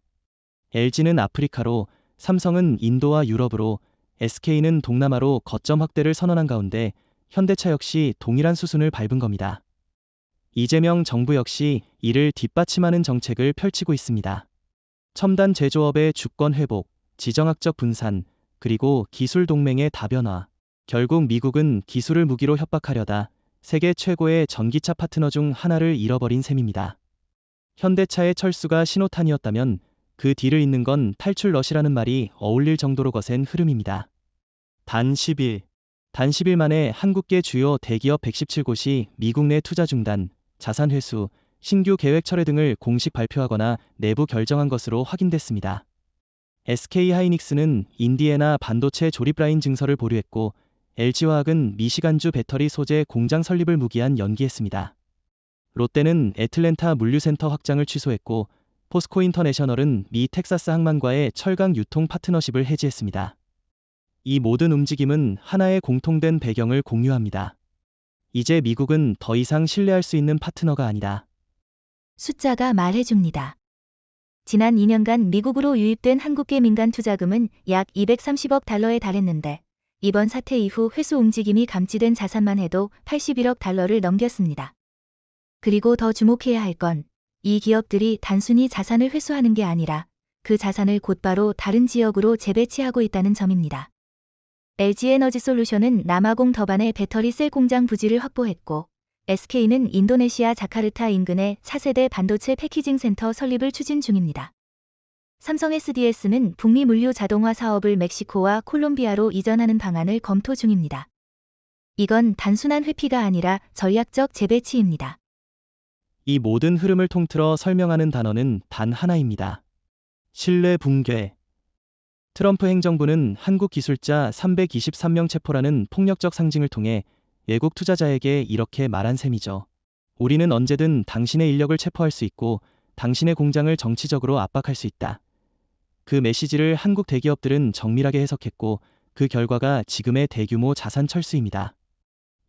LG는 아프리카로, 삼성은 인도와 유럽으로, SK는 동남아로 거점 확대를 선언한 가운데 현대차 역시 동일한 수순을 밟은 겁니다. 이재명 정부 역시 이를 뒷받침하는 정책을 펼치고 있습니다. 첨단 제조업의 주권 회복, 지정학적 분산, 그리고 기술 동맹의 다변화. 결국 미국은 기술을 무기로 협박하려다 세계 최고의 전기차 파트너 중 하나를 잃어버린 셈입니다. 현대차의 철수가 신호탄이었다면 그 뒤를 잇는 건 탈출럿이라는 말이 어울릴 정도로 거센 흐름입니다. 단 10일 만에 한국계 주요 대기업 117곳이 미국 내 투자 중단, 자산 회수, 신규 계획 철회 등을 공식 발표하거나 내부 결정한 것으로 확인됐습니다. SK하이닉스는 인디애나 반도체 조립 라인 증설을 보류했고 LG화학은 미시간주 배터리 소재 공장 설립을 무기한 연기했습니다. 롯데는 애틀랜타 물류센터 확장을 취소했고 포스코 인터내셔널은 미 텍사스 항만과의 철강 유통 파트너십을 해지했습니다. 이 모든 움직임은 하나의 공통된 배경을 공유합니다. 이제 미국은 더 이상 신뢰할 수 있는 파트너가 아니다. 숫자가 말해줍니다. 지난 2년간 미국으로 유입된 한국계 민간 투자금은 약 230억 달러에 달했는데 이번 사태 이후 회수 움직임이 감지된 자산만 해도 81억 달러를 넘겼습니다. 그리고 더 주목해야 할 건 이 기업들이 단순히 자산을 회수하는 게 아니라 그 자산을 곧바로 다른 지역으로 재배치하고 있다는 점입니다. LG에너지솔루션은 남아공 더반에 배터리 셀 공장 부지를 확보했고 SK는 인도네시아 자카르타 인근에 차세대 반도체 패키징 센터 설립을 추진 중입니다. 삼성 SDS는 북미 물류 자동화 사업을 멕시코와 콜롬비아로 이전하는 방안을 검토 중입니다. 이건 단순한 회피가 아니라 전략적 재배치입니다. 이 모든 흐름을 통틀어 설명하는 단어는 단 하나입니다. 신뢰 붕괴. 트럼프 행정부는 한국 기술자 323명 체포라는 폭력적 상징을 통해 외국 투자자에게 이렇게 말한 셈이죠. 우리는 언제든 당신의 인력을 체포할 수 있고 당신의 공장을 정치적으로 압박할 수 있다. 그 메시지를 한국 대기업들은 정밀하게 해석했고 그 결과가 지금의 대규모 자산 철수입니다.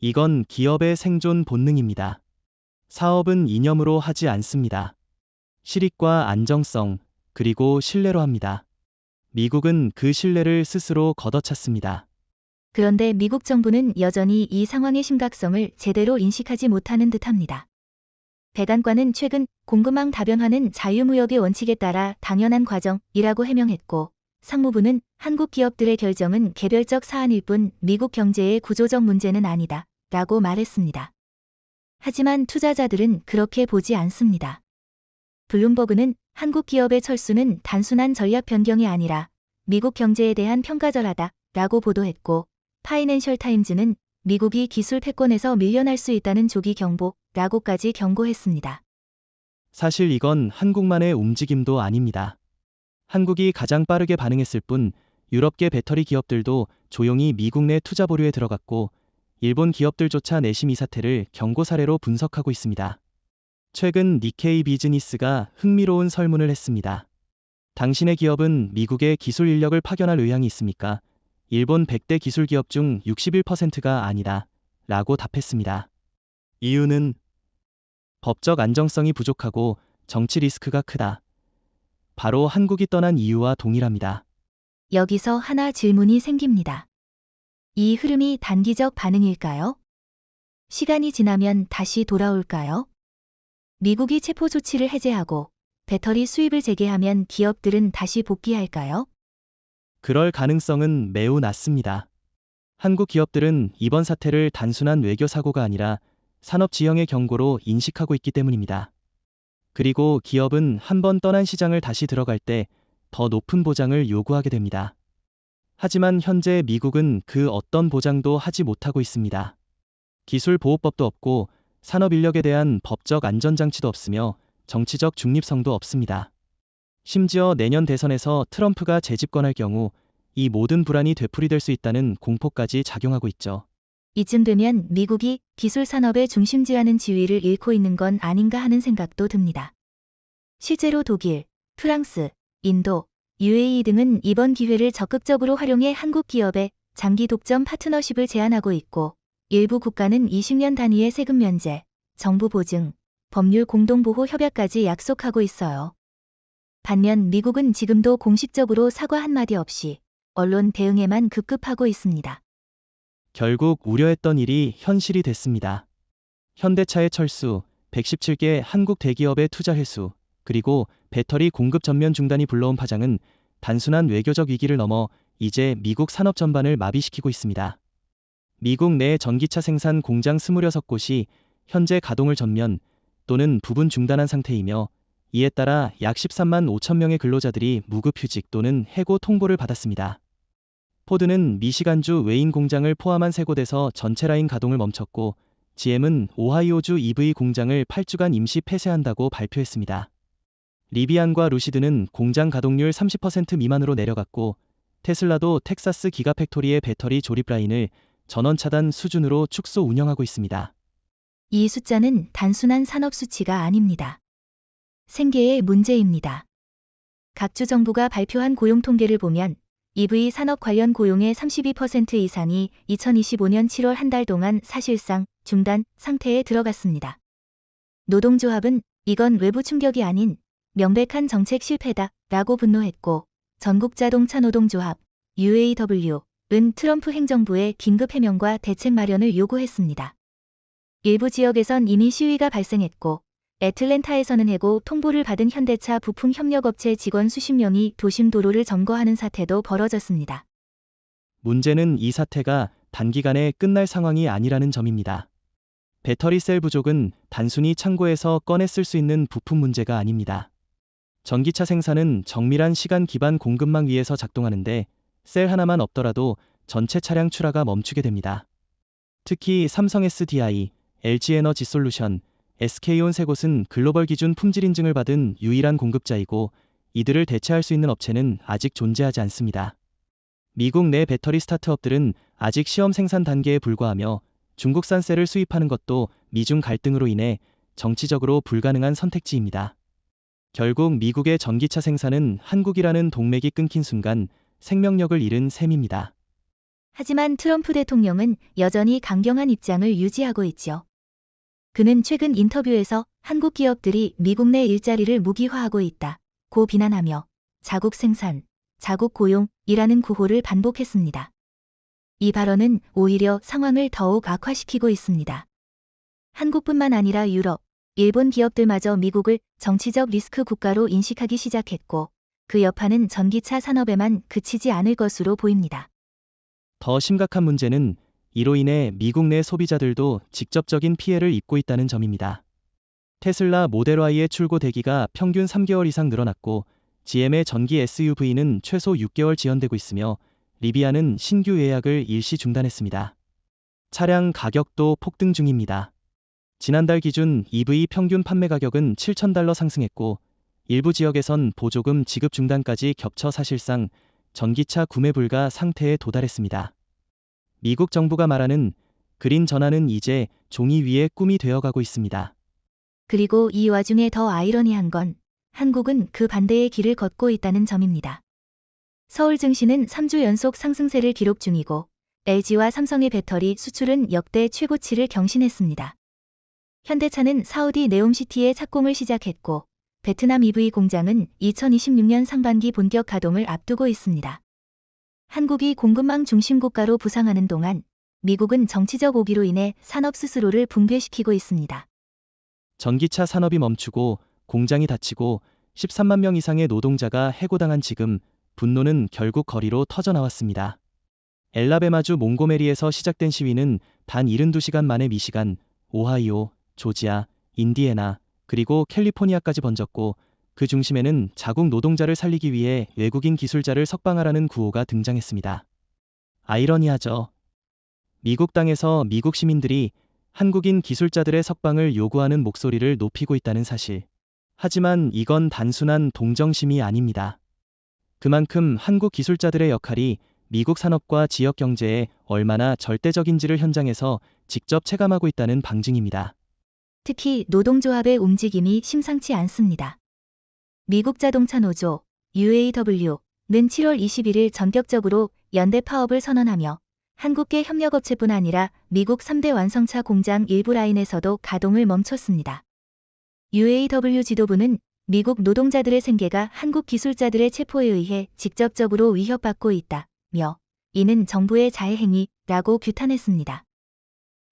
이건 기업의 생존 본능입니다. 사업은 이념으로 하지 않습니다. 실익과 안정성, 그리고 신뢰로 합니다. 미국은 그 신뢰를 스스로 걷어찼습니다. 그런데 미국 정부는 여전히 이 상황의 심각성을 제대로 인식하지 못하는 듯합니다. 백안관은 최근 공급망 다변화는 자유무역의 원칙에 따라 당연한 과정이라고 해명했고 상무부는 한국 기업들의 결정은 개별적 사안일 뿐 미국 경제의 구조적 문제는 아니다 라고 말했습니다. 하지만 투자자들은 그렇게 보지 않습니다. 블룸버그는 한국 기업의 철수는 단순한 전략 변경이 아니라 미국 경제에 대한 평가절하다 라고 보도했고 파이낸셜 타임즈는 미국이 기술 패권에서 밀려날 수 있다는 조기 경보라고까지 경고했습니다. 사실 이건 한국만의 움직임도 아닙니다. 한국이 가장 빠르게 반응했을 뿐 유럽계 배터리 기업들도 조용히 미국 내 투자 보류에 들어갔고 일본 기업들조차 내심 이 사태를 경고 사례로 분석하고 있습니다. 최근 니케이 비즈니스가 흥미로운 설문을 했습니다. 당신의 기업은 미국에 기술 인력을 파견할 의향이 있습니까? 일본 100대 기술 기업 중 61%가 아니다 라고 답했습니다. 이유는 법적 안정성이 부족하고 정치 리스크가 크다. 바로 한국이 떠난 이유와 동일합니다. 여기서 하나 질문이 생깁니다. 이 흐름이 단기적 반응일까요? 시간이 지나면 다시 돌아올까요? 미국이 체포 조치를 해제하고 배터리 수입을 재개하면 기업들은 다시 복귀할까요? 그럴 가능성은 매우 낮습니다. 한국 기업들은 이번 사태를 단순한 외교 사고가 아니라 산업 지형의 경고로 인식하고 있기 때문입니다. 그리고 기업은 한번 떠난 시장을 다시 들어갈 때 더 높은 보장을 요구하게 됩니다. 하지만 현재 미국은 그 어떤 보장도 하지 못하고 있습니다. 기술 보호법도 없고 산업 인력에 대한 법적 안전장치도 없으며 정치적 중립성도 없습니다. 심지어 내년 대선에서 트럼프가 재집권할 경우 이 모든 불안이 되풀이될 수 있다는 공포까지 작용하고 있죠. 이쯤 되면 미국이 기술 산업의 중심지라는 지위를 잃고 있는 건 아닌가 하는 생각도 듭니다. 실제로 독일, 프랑스, 인도, UAE 등은 이번 기회를 적극적으로 활용해 한국 기업의 장기 독점 파트너십을 제안하고 있고 일부 국가는 20년 단위의 세금 면제, 정부 보증, 법률 공동보호 협약까지 약속하고 있어요. 반면 미국은 지금도 공식적으로 사과 한마디 없이 언론 대응에만 급급하고 있습니다. 결국 우려했던 일이 현실이 됐습니다. 현대차의 철수, 117개 한국 대기업의 투자 회수, 그리고 배터리 공급 전면 중단이 불러온 파장은 단순한 외교적 위기를 넘어 이제 미국 산업 전반을 마비시키고 있습니다. 미국 내 전기차 생산 공장 26곳이 현재 가동을 전면 또는 부분 중단한 상태이며 이에 따라 약 13만 5천 명의 근로자들이 무급휴직 또는 해고 통보를 받았습니다. 포드는 미시간주 웨인 공장을 포함한 3곳에서 전체 라인 가동을 멈췄고 GM은 오하이오주 EV 공장을 8주간 임시 폐쇄한다고 발표했습니다. 리비안과 루시드는 공장 가동률 30% 미만으로 내려갔고 테슬라도 텍사스 기가팩토리의 배터리 조립 라인을 전원 차단 수준으로 축소 운영하고 있습니다. 이 숫자는 단순한 산업 수치가 아닙니다. 생계의 문제입니다. 각 주 정부가 발표한 고용 통계를 보면 EV 산업 관련 고용의 32% 이상이 2025년 7월 한 달 동안 사실상 중단 상태에 들어갔습니다. 노동조합은 이건 외부 충격이 아닌 명백한 정책 실패다 라고 분노했고 전국자동차 노동조합 UAW는 트럼프 행정부의 긴급 해명과 대책 마련을 요구했습니다. 일부 지역에선 이미 시위가 발생했고 애틀랜타에서는 해고 통보를 받은 현대차 부품 협력업체 직원 수십 명이 도심 도로를 점거하는 사태도 벌어졌습니다. 문제는 이 사태가 단기간에 끝날 상황이 아니라는 점입니다. 배터리 셀 부족은 단순히 창고에서 꺼내 쓸 수 있는 부품 문제가 아닙니다. 전기차 생산은 정밀한 시간 기반 공급망 위에서 작동하는데 셀 하나만 없더라도 전체 차량 출하가 멈추게 됩니다. 특히 삼성 SDI, LG에너지솔루션, SK온 3곳은 글로벌 기준 품질 인증을 받은 유일한 공급자이고 이들을 대체할 수 있는 업체는 아직 존재하지 않습니다. 미국 내 배터리 스타트업들은 아직 시험 생산 단계에 불과하며 중국산 셀을 수입하는 것도 미중 갈등으로 인해 정치적으로 불가능한 선택지입니다. 결국 미국의 전기차 생산은 한국이라는 동맥이 끊긴 순간 생명력을 잃은 셈입니다. 하지만 트럼프 대통령은 여전히 강경한 입장을 유지하고 있죠. 그는 최근 인터뷰에서 한국 기업들이 미국 내 일자리를 무기화하고 있다고 비난하며 자국 생산, 자국 고용이라는 구호를 반복했습니다. 이 발언은 오히려 상황을 더욱 악화시키고 있습니다. 한국뿐만 아니라 유럽, 일본 기업들마저 미국을 정치적 리스크 국가로 인식하기 시작했고 그 여파는 전기차 산업에만 그치지 않을 것으로 보입니다. 더 심각한 문제는 이로 인해 미국 내 소비자들도 직접적인 피해를 입고 있다는 점입니다. 테슬라 모델 Y의 출고 대기가 평균 3개월 이상 늘어났고 GM의 전기 SUV는 최소 6개월 지연되고 있으며 리비안은 신규 예약을 일시 중단했습니다. 차량 가격도 폭등 중입니다. 지난달 기준 EV 평균 판매 가격은 $7,000 상승했고 일부 지역에선 보조금 지급 중단까지 겹쳐 사실상 전기차 구매 불가 상태에 도달했습니다. 미국 정부가 말하는 그린 전환은 이제 종이 위에 꿈이 되어가고 있습니다. 그리고 이 와중에 더 아이러니한 건 한국은 그 반대의 길을 걷고 있다는 점입니다. 서울 증시는 3주 연속 상승세를 기록 중이고 LG와 삼성의 배터리 수출은 역대 최고치를 경신했습니다. 현대차는 사우디 네옴시티에 착공을 시작했고 베트남 EV 공장은 2026년 상반기 본격 가동을 앞두고 있습니다. 한국이 공급망 중심 국가로 부상하는 동안 미국은 정치적 오기로 인해 산업 스스로를 붕괴시키고 있습니다. 전기차 산업이 멈추고 공장이 닫히고 13만 명 이상의 노동자가 해고당한 지금 분노는 결국 거리로 터져나왔습니다. 엘라베마주 몽고메리에서 시작된 시위는 단 72시간 만에 미시간, 오하이오, 조지아, 인디애나, 그리고 캘리포니아까지 번졌고 그 중심에는 자국 노동자를 살리기 위해 외국인 기술자를 석방하라는 구호가 등장했습니다. 아이러니하죠. 미국 땅에서 미국 시민들이 한국인 기술자들의 석방을 요구하는 목소리를 높이고 있다는 사실. 하지만 이건 단순한 동정심이 아닙니다. 그만큼 한국 기술자들의 역할이 미국 산업과 지역 경제에 얼마나 절대적인지를 현장에서 직접 체감하고 있다는 방증입니다. 특히 노동조합의 움직임이 심상치 않습니다. 미국 자동차 노조 UAW는 7월 21일 전격적으로 연대 파업을 선언하며 한국계 협력업체뿐 아니라 미국 3대 완성차 공장 일부 라인에서도 가동을 멈췄습니다. UAW 지도부는 미국 노동자들의 생계가 한국 기술자들의 체포에 의해 직접적으로 위협받고 있다며 이는 정부의 자해행위라고 규탄했습니다.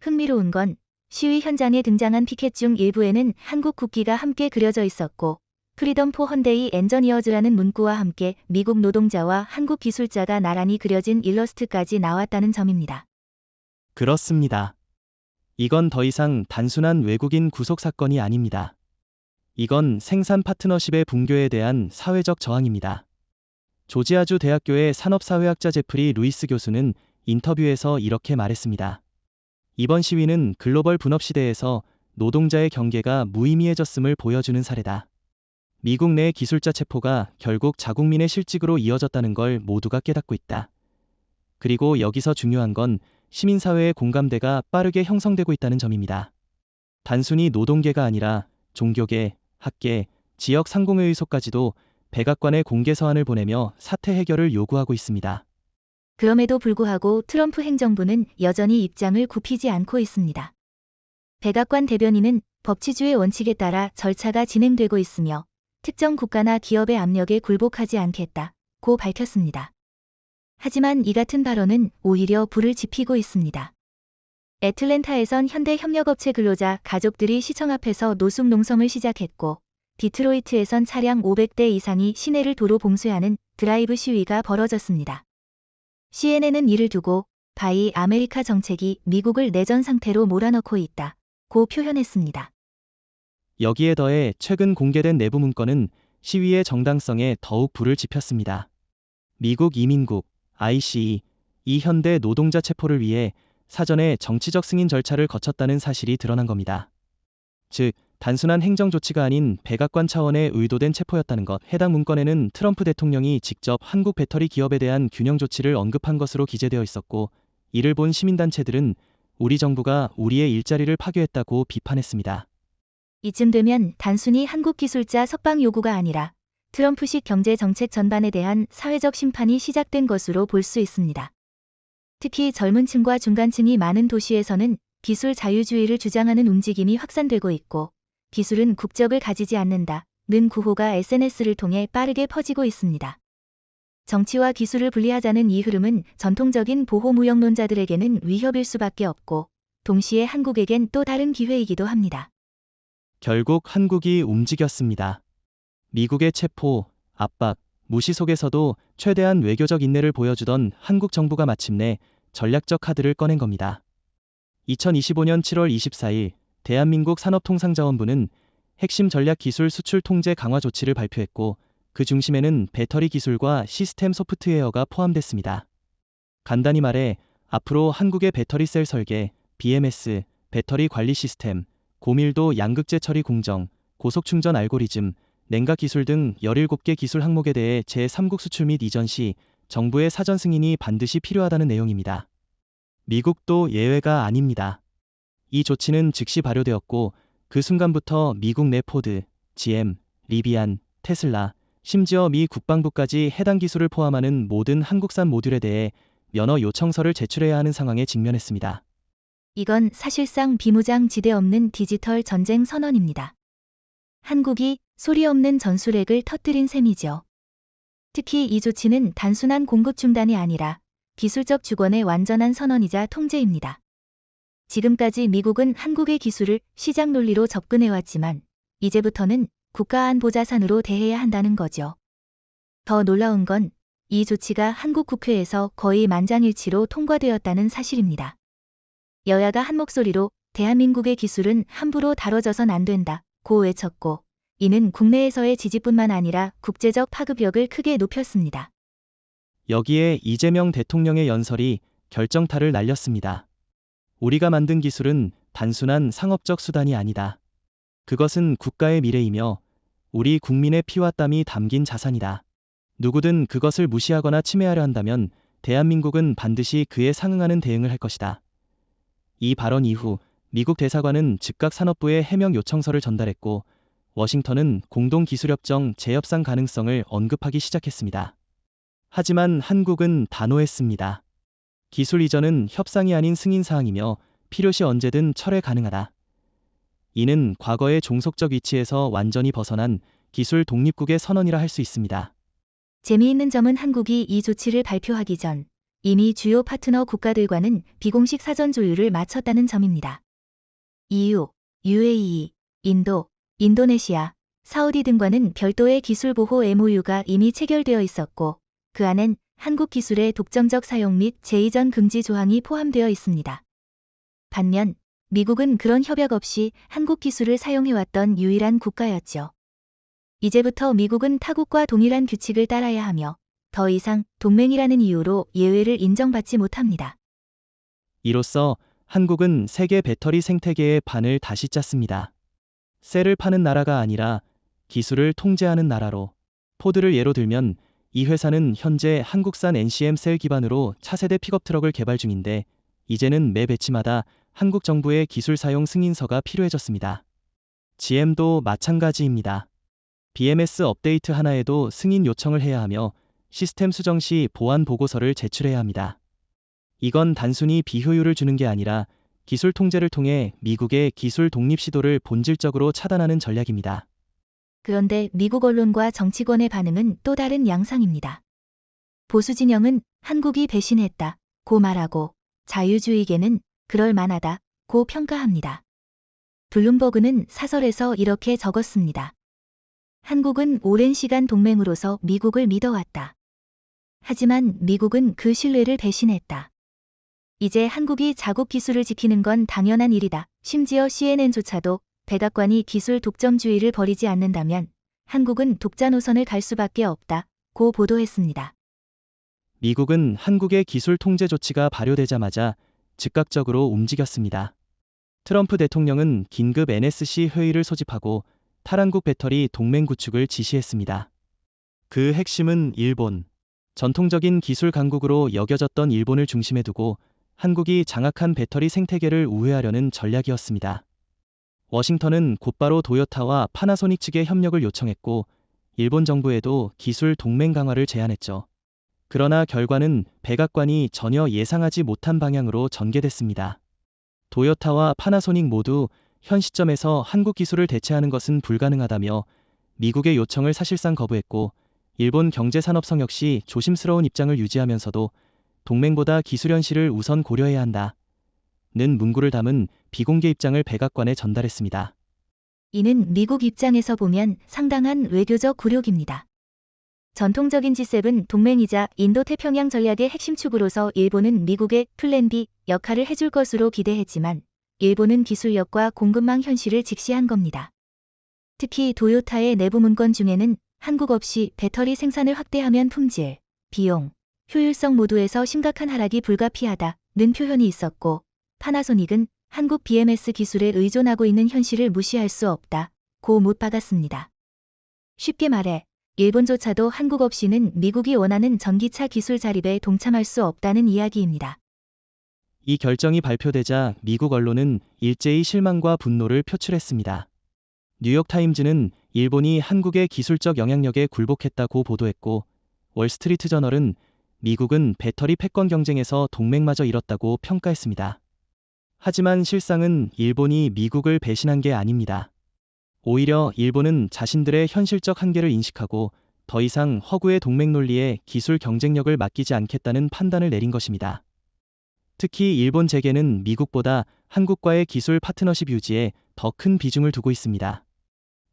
흥미로운 건 시위 현장에 등장한 피켓 중 일부에는 한국 국기가 함께 그려져 있었고 프리덤 포 헌데이 엔저니어즈라는 문구와 함께 미국 노동자와 한국 기술자가 나란히 그려진 일러스트까지 나왔다는 점입니다. 그렇습니다. 이건 더 이상 단순한 외국인 구속 사건이 아닙니다. 이건 생산 파트너십의 붕괴에 대한 사회적 저항입니다. 조지아주 대학교의 산업사회학자 제프리 루이스 교수는 인터뷰에서 이렇게 말했습니다. 이번 시위는 글로벌 분업 시대에서 노동자의 경계가 무의미해졌음을 보여주는 사례다. 미국 내 기술자 체포가 결국 자국민의 실직으로 이어졌다는 걸 모두가 깨닫고 있다. 그리고 여기서 중요한 건 시민사회의 공감대가 빠르게 형성되고 있다는 점입니다. 단순히 노동계가 아니라 종교계, 학계, 지역 상공회의소까지도 백악관에 공개 서한을 보내며 사태 해결을 요구하고 있습니다. 그럼에도 불구하고 트럼프 행정부는 여전히 입장을 굽히지 않고 있습니다. 백악관 대변인은 법치주의 원칙에 따라 절차가 진행되고 있으며 특정 국가나 기업의 압력에 굴복하지 않겠다고 밝혔습니다. 하지만 이 같은 발언은 오히려 불을 지피고 있습니다. 애틀랜타에선 현대협력업체 근로자 가족들이 시청 앞에서 노숙 농성을 시작했고, 디트로이트에선 차량 500대 이상이 시내를 도로 봉쇄하는 드라이브 시위가 벌어졌습니다. CNN은 이를 두고 바이 아메리카 정책이 미국을 내전 상태로 몰아넣고 있다고 표현했습니다. 여기에 더해 최근 공개된 내부 문건은 시위의 정당성에 더욱 불을 지폈습니다. 미국 이민국, ICE, 이 현대 노동자 체포를 위해 사전에 정치적 승인 절차를 거쳤다는 사실이 드러난 겁니다. 즉, 단순한 행정 조치가 아닌 백악관 차원의 의도된 체포였다는 것. 해당 문건에는 트럼프 대통령이 직접 한국 배터리 기업에 대한 균형 조치를 언급한 것으로 기재되어 있었고, 이를 본 시민단체들은 우리 정부가 우리의 일자리를 파괴했다고 비판했습니다. 이쯤 되면 단순히 한국 기술자 석방 요구가 아니라 트럼프식 경제 정책 전반에 대한 사회적 심판이 시작된 것으로 볼 수 있습니다. 특히 젊은 층과 중간층이 많은 도시에서는 기술 자유주의를 주장하는 움직임이 확산되고 있고, 기술은 국적을 가지지 않는다는 구호가 SNS를 통해 빠르게 퍼지고 있습니다. 정치와 기술을 분리하자는 이 흐름은 전통적인 보호무역론자들에게는 위협일 수밖에 없고, 동시에 한국에겐 또 다른 기회이기도 합니다. 결국 한국이 움직였습니다. 미국의 체포, 압박, 무시 속에서도 최대한 외교적 인내를 보여주던 한국 정부가 마침내 전략적 카드를 꺼낸 겁니다. 2025년 7월 24일 대한민국 산업통상자원부는 핵심 전략 기술 수출 통제 강화 조치를 발표했고, 그 중심에는 배터리 기술과 시스템 소프트웨어가 포함됐습니다. 간단히 말해 앞으로 한국의 배터리 셀 설계, BMS, 배터리 관리 시스템, 고밀도 양극재 처리 공정, 고속 충전 알고리즘, 냉각 기술 등 17개 기술 항목에 대해 제3국 수출 및 이전 시 정부의 사전 승인이 반드시 필요하다는 내용입니다. 미국도 예외가 아닙니다. 이 조치는 즉시 발효되었고, 그 순간부터 미국 내 포드, GM, 리비안, 테슬라, 심지어 미 국방부까지 해당 기술을 포함하는 모든 한국산 모듈에 대해 면허 요청서를 제출해야 하는 상황에 직면했습니다. 이건 사실상 비무장 지대 없는 디지털 전쟁 선언입니다. 한국이 소리 없는 전술핵을 터뜨린 셈이죠. 특히 이 조치는 단순한 공급 중단이 아니라 기술적 주권의 완전한 선언이자 통제입니다. 지금까지 미국은 한국의 기술을 시장 논리로 접근해왔지만 이제부터는 국가안보자산으로 대해야 한다는 거죠. 더 놀라운 건 이 조치가 한국 국회에서 거의 만장일치로 통과되었다는 사실입니다. 여야가 한 목소리로 대한민국의 기술은 함부로 다뤄져선 안 된다고 외쳤고, 이는 국내에서의 지지뿐만 아니라 국제적 파급력을 크게 높였습니다. 여기에 이재명 대통령의 연설이 결정타를 날렸습니다. 우리가 만든 기술은 단순한 상업적 수단이 아니다. 그것은 국가의 미래이며 우리 국민의 피와 땀이 담긴 자산이다. 누구든 그것을 무시하거나 침해하려 한다면 대한민국은 반드시 그에 상응하는 대응을 할 것이다. 이 발언 이후 미국 대사관은 즉각 산업부에 해명 요청서를 전달했고, 워싱턴은 공동기술협정 재협상 가능성을 언급하기 시작했습니다. 하지만 한국은 단호했습니다. 기술 이전은 협상이 아닌 승인사항이며 필요시 언제든 철회 가능하다. 이는 과거의 종속적 위치에서 완전히 벗어난 기술 독립국의 선언이라 할 수 있습니다. 재미있는 점은 한국이 이 조치를 발표하기 전 이미 주요 파트너 국가들과는 비공식 사전 조율을 마쳤다는 점입니다. EU, UAE, 인도, 인도네시아, 사우디 등과는 별도의 기술보호 MOU가 이미 체결되어 있었고, 그 안엔 한국 기술의 독점적 사용 및 재이전 금지 조항이 포함되어 있습니다. 반면 미국은 그런 협약 없이 한국 기술을 사용해왔던 유일한 국가였죠. 이제부터 미국은 타국과 동일한 규칙을 따라야 하며 더 이상 동맹이라는 이유로 예외를 인정받지 못합니다. 이로써 한국은 세계 배터리 생태계의 반을 다시 짰습니다. 셀을 파는 나라가 아니라 기술을 통제하는 나라로. 포드를 예로 들면 이 회사는 현재 한국산 NCM 셀 기반으로 차세대 픽업 트럭을 개발 중인데 이제는 매 배치마다 한국 정부의 기술 사용 승인서가 필요해졌습니다. GM도 마찬가지입니다. BMS 업데이트 하나에도 승인 요청을 해야 하며 시스템 수정 시 보안 보고서를 제출해야 합니다. 이건 단순히 비효율을 주는 게 아니라 기술 통제를 통해 미국의 기술 독립 시도를 본질적으로 차단하는 전략입니다. 그런데 미국 언론과 정치권의 반응은 또 다른 양상입니다. 보수 진영은 한국이 배신했다 고 말하고 자유주의계는 그럴 만하다 고 평가합니다. 블룸버그는 사설에서 이렇게 적었습니다. 한국은 오랜 시간 동맹으로서 미국을 믿어왔다. 하지만 미국은 그 신뢰를 배신했다. 이제 한국이 자국 기술을 지키는 건 당연한 일이다. 심지어 CNN조차도 백악관이 기술 독점주의를 버리지 않는다면 한국은 독자 노선을 갈 수밖에 없다 고 보도했습니다. 미국은 한국의 기술 통제 조치가 발효되자마자 즉각적으로 움직였습니다. 트럼프 대통령은 긴급 NSC 회의를 소집하고 탈한국 배터리 동맹 구축을 지시했습니다. 그 핵심은 일본. 전통적인 기술 강국으로 여겨졌던 일본을 중심에 두고 한국이 장악한 배터리 생태계를 우회하려는 전략이었습니다. 워싱턴은 곧바로 도요타와 파나소닉 측에 협력을 요청했고 일본 정부에도 기술 동맹 강화를 제안했죠. 그러나 결과는 백악관이 전혀 예상하지 못한 방향으로 전개됐습니다. 도요타와 파나소닉 모두 현 시점에서 한국 기술을 대체하는 것은 불가능하다며 미국의 요청을 사실상 거부했고 일본 경제산업성 역시 조심스러운 입장을 유지하면서도 동맹보다 기술 현실을 우선 고려해야 한다는 문구를 담은 비공개 입장을 백악관에 전달했습니다. 이는 미국 입장에서 보면 상당한 외교적 굴욕입니다. 전통적인 G7 동맹이자 인도태평양 전략의 핵심 축으로서 일본은 미국의 플랜 B 역할을 해줄 것으로 기대했지만 일본은 기술력과 공급망 현실을 직시한 겁니다. 특히 도요타의 내부 문건 중에는 한국 없이 배터리 생산을 확대하면 품질, 비용, 효율성 모두에서 심각한 하락이 불가피하다는 표현이 있었고 파나소닉은 한국 BMS 기술에 의존하고 있는 현실을 무시할 수 없다고 못 박았습니다. 쉽게 말해 일본조차도 한국 없이는 미국이 원하는 전기차 기술 자립에 동참할 수 없다는 이야기입니다. 이 결정이 발표되자 미국 언론은 일제히 실망과 분노를 표출했습니다. 뉴욕타임즈는 일본이 한국의 기술적 영향력에 굴복했다고 보도했고 월스트리트저널은 미국은 배터리 패권 경쟁에서 동맹마저 잃었다고 평가했습니다. 하지만 실상은 일본이 미국을 배신한 게 아닙니다. 오히려 일본은 자신들의 현실적 한계를 인식하고 더 이상 허구의 동맹 논리에 기술 경쟁력을 맡기지 않겠다는 판단을 내린 것입니다. 특히 일본 재계는 미국보다 한국과의 기술 파트너십 유지에 더 큰 비중을 두고 있습니다.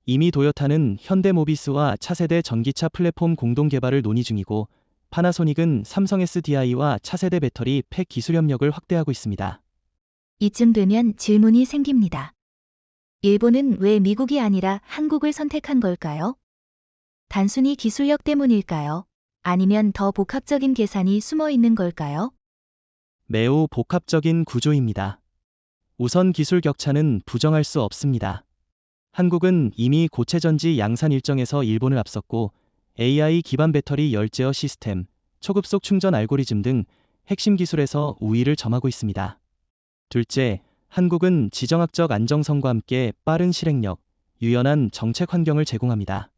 이미 도요타는 현대모비스와 차세대 전기차 플랫폼 공동 개발을 논의 중이고 파나소닉은 삼성 SDI와 차세대 배터리 팩 기술 협력을 확대하고 있습니다. 이쯤 되면 질문이 생깁니다. 일본은 왜 미국이 아니라 한국을 선택한 걸까요? 단순히 기술력 때문일까요? 아니면 더 복합적인 계산이 숨어 있는 걸까요? 매우 복합적인 구조입니다. 우선 기술 격차는 부정할 수 없습니다. 한국은 이미 고체전지 양산 일정에서 일본을 앞섰고 AI 기반 배터리 열제어 시스템, 초급속 충전 알고리즘 등 핵심 기술에서 우위를 점하고 있습니다. 둘째, 한국은 지정학적 안정성과 함께 빠른 실행력, 유연한 정책 환경을 제공합니다.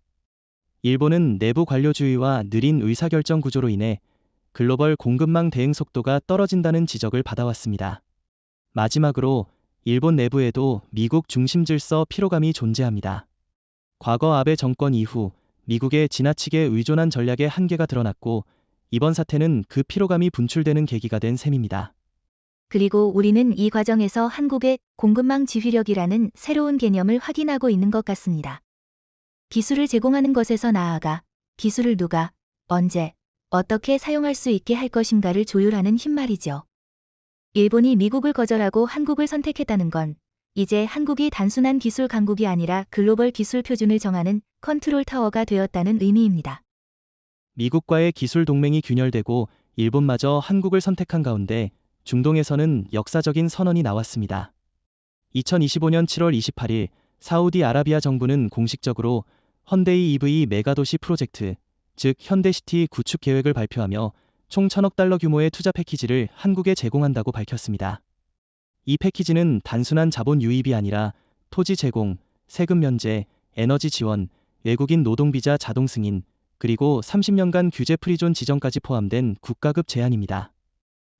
일본은 내부 관료주의와 느린 의사결정 구조로 인해 글로벌 공급망 대응 속도가 떨어진다는 지적을 받아왔습니다. 마지막으로 일본 내부에도 미국 중심 질서 피로감이 존재합니다. 과거 아베 정권 이후 미국의 지나치게 의존한 전략의 한계가 드러났고 이번 사태는 그 피로감이 분출되는 계기가 된 셈입니다. 그리고 우리는 이 과정에서 한국의 공급망 지휘력이라는 새로운 개념을 확인하고 있는 것 같습니다. 기술을 제공하는 것에서 나아가 기술을 누가, 언제, 어떻게 사용할 수 있게 할 것인가를 조율하는 힘 말이죠. 일본이 미국을 거절하고 한국을 선택했다는 건 이제 한국이 단순한 기술 강국이 아니라 글로벌 기술 표준을 정하는 컨트롤 타워가 되었다는 의미입니다. 미국과의 기술 동맹이 균열되고 일본마저 한국을 선택한 가운데 중동에서는 역사적인 선언이 나왔습니다. 2025년 7월 28일 사우디아라비아 정부는 공식적으로 헌데이 EV 메가도시 프로젝트, 즉 현대시티 구축 계획을 발표하며 총 1,000억 달러 규모의 투자 패키지를 한국에 제공한다고 밝혔습니다. 이 패키지는 단순한 자본 유입이 아니라 토지 제공, 세금 면제, 에너지 지원, 외국인 노동비자 자동 승인, 그리고 30년간 규제 프리존 지정까지 포함된 국가급 제안입니다.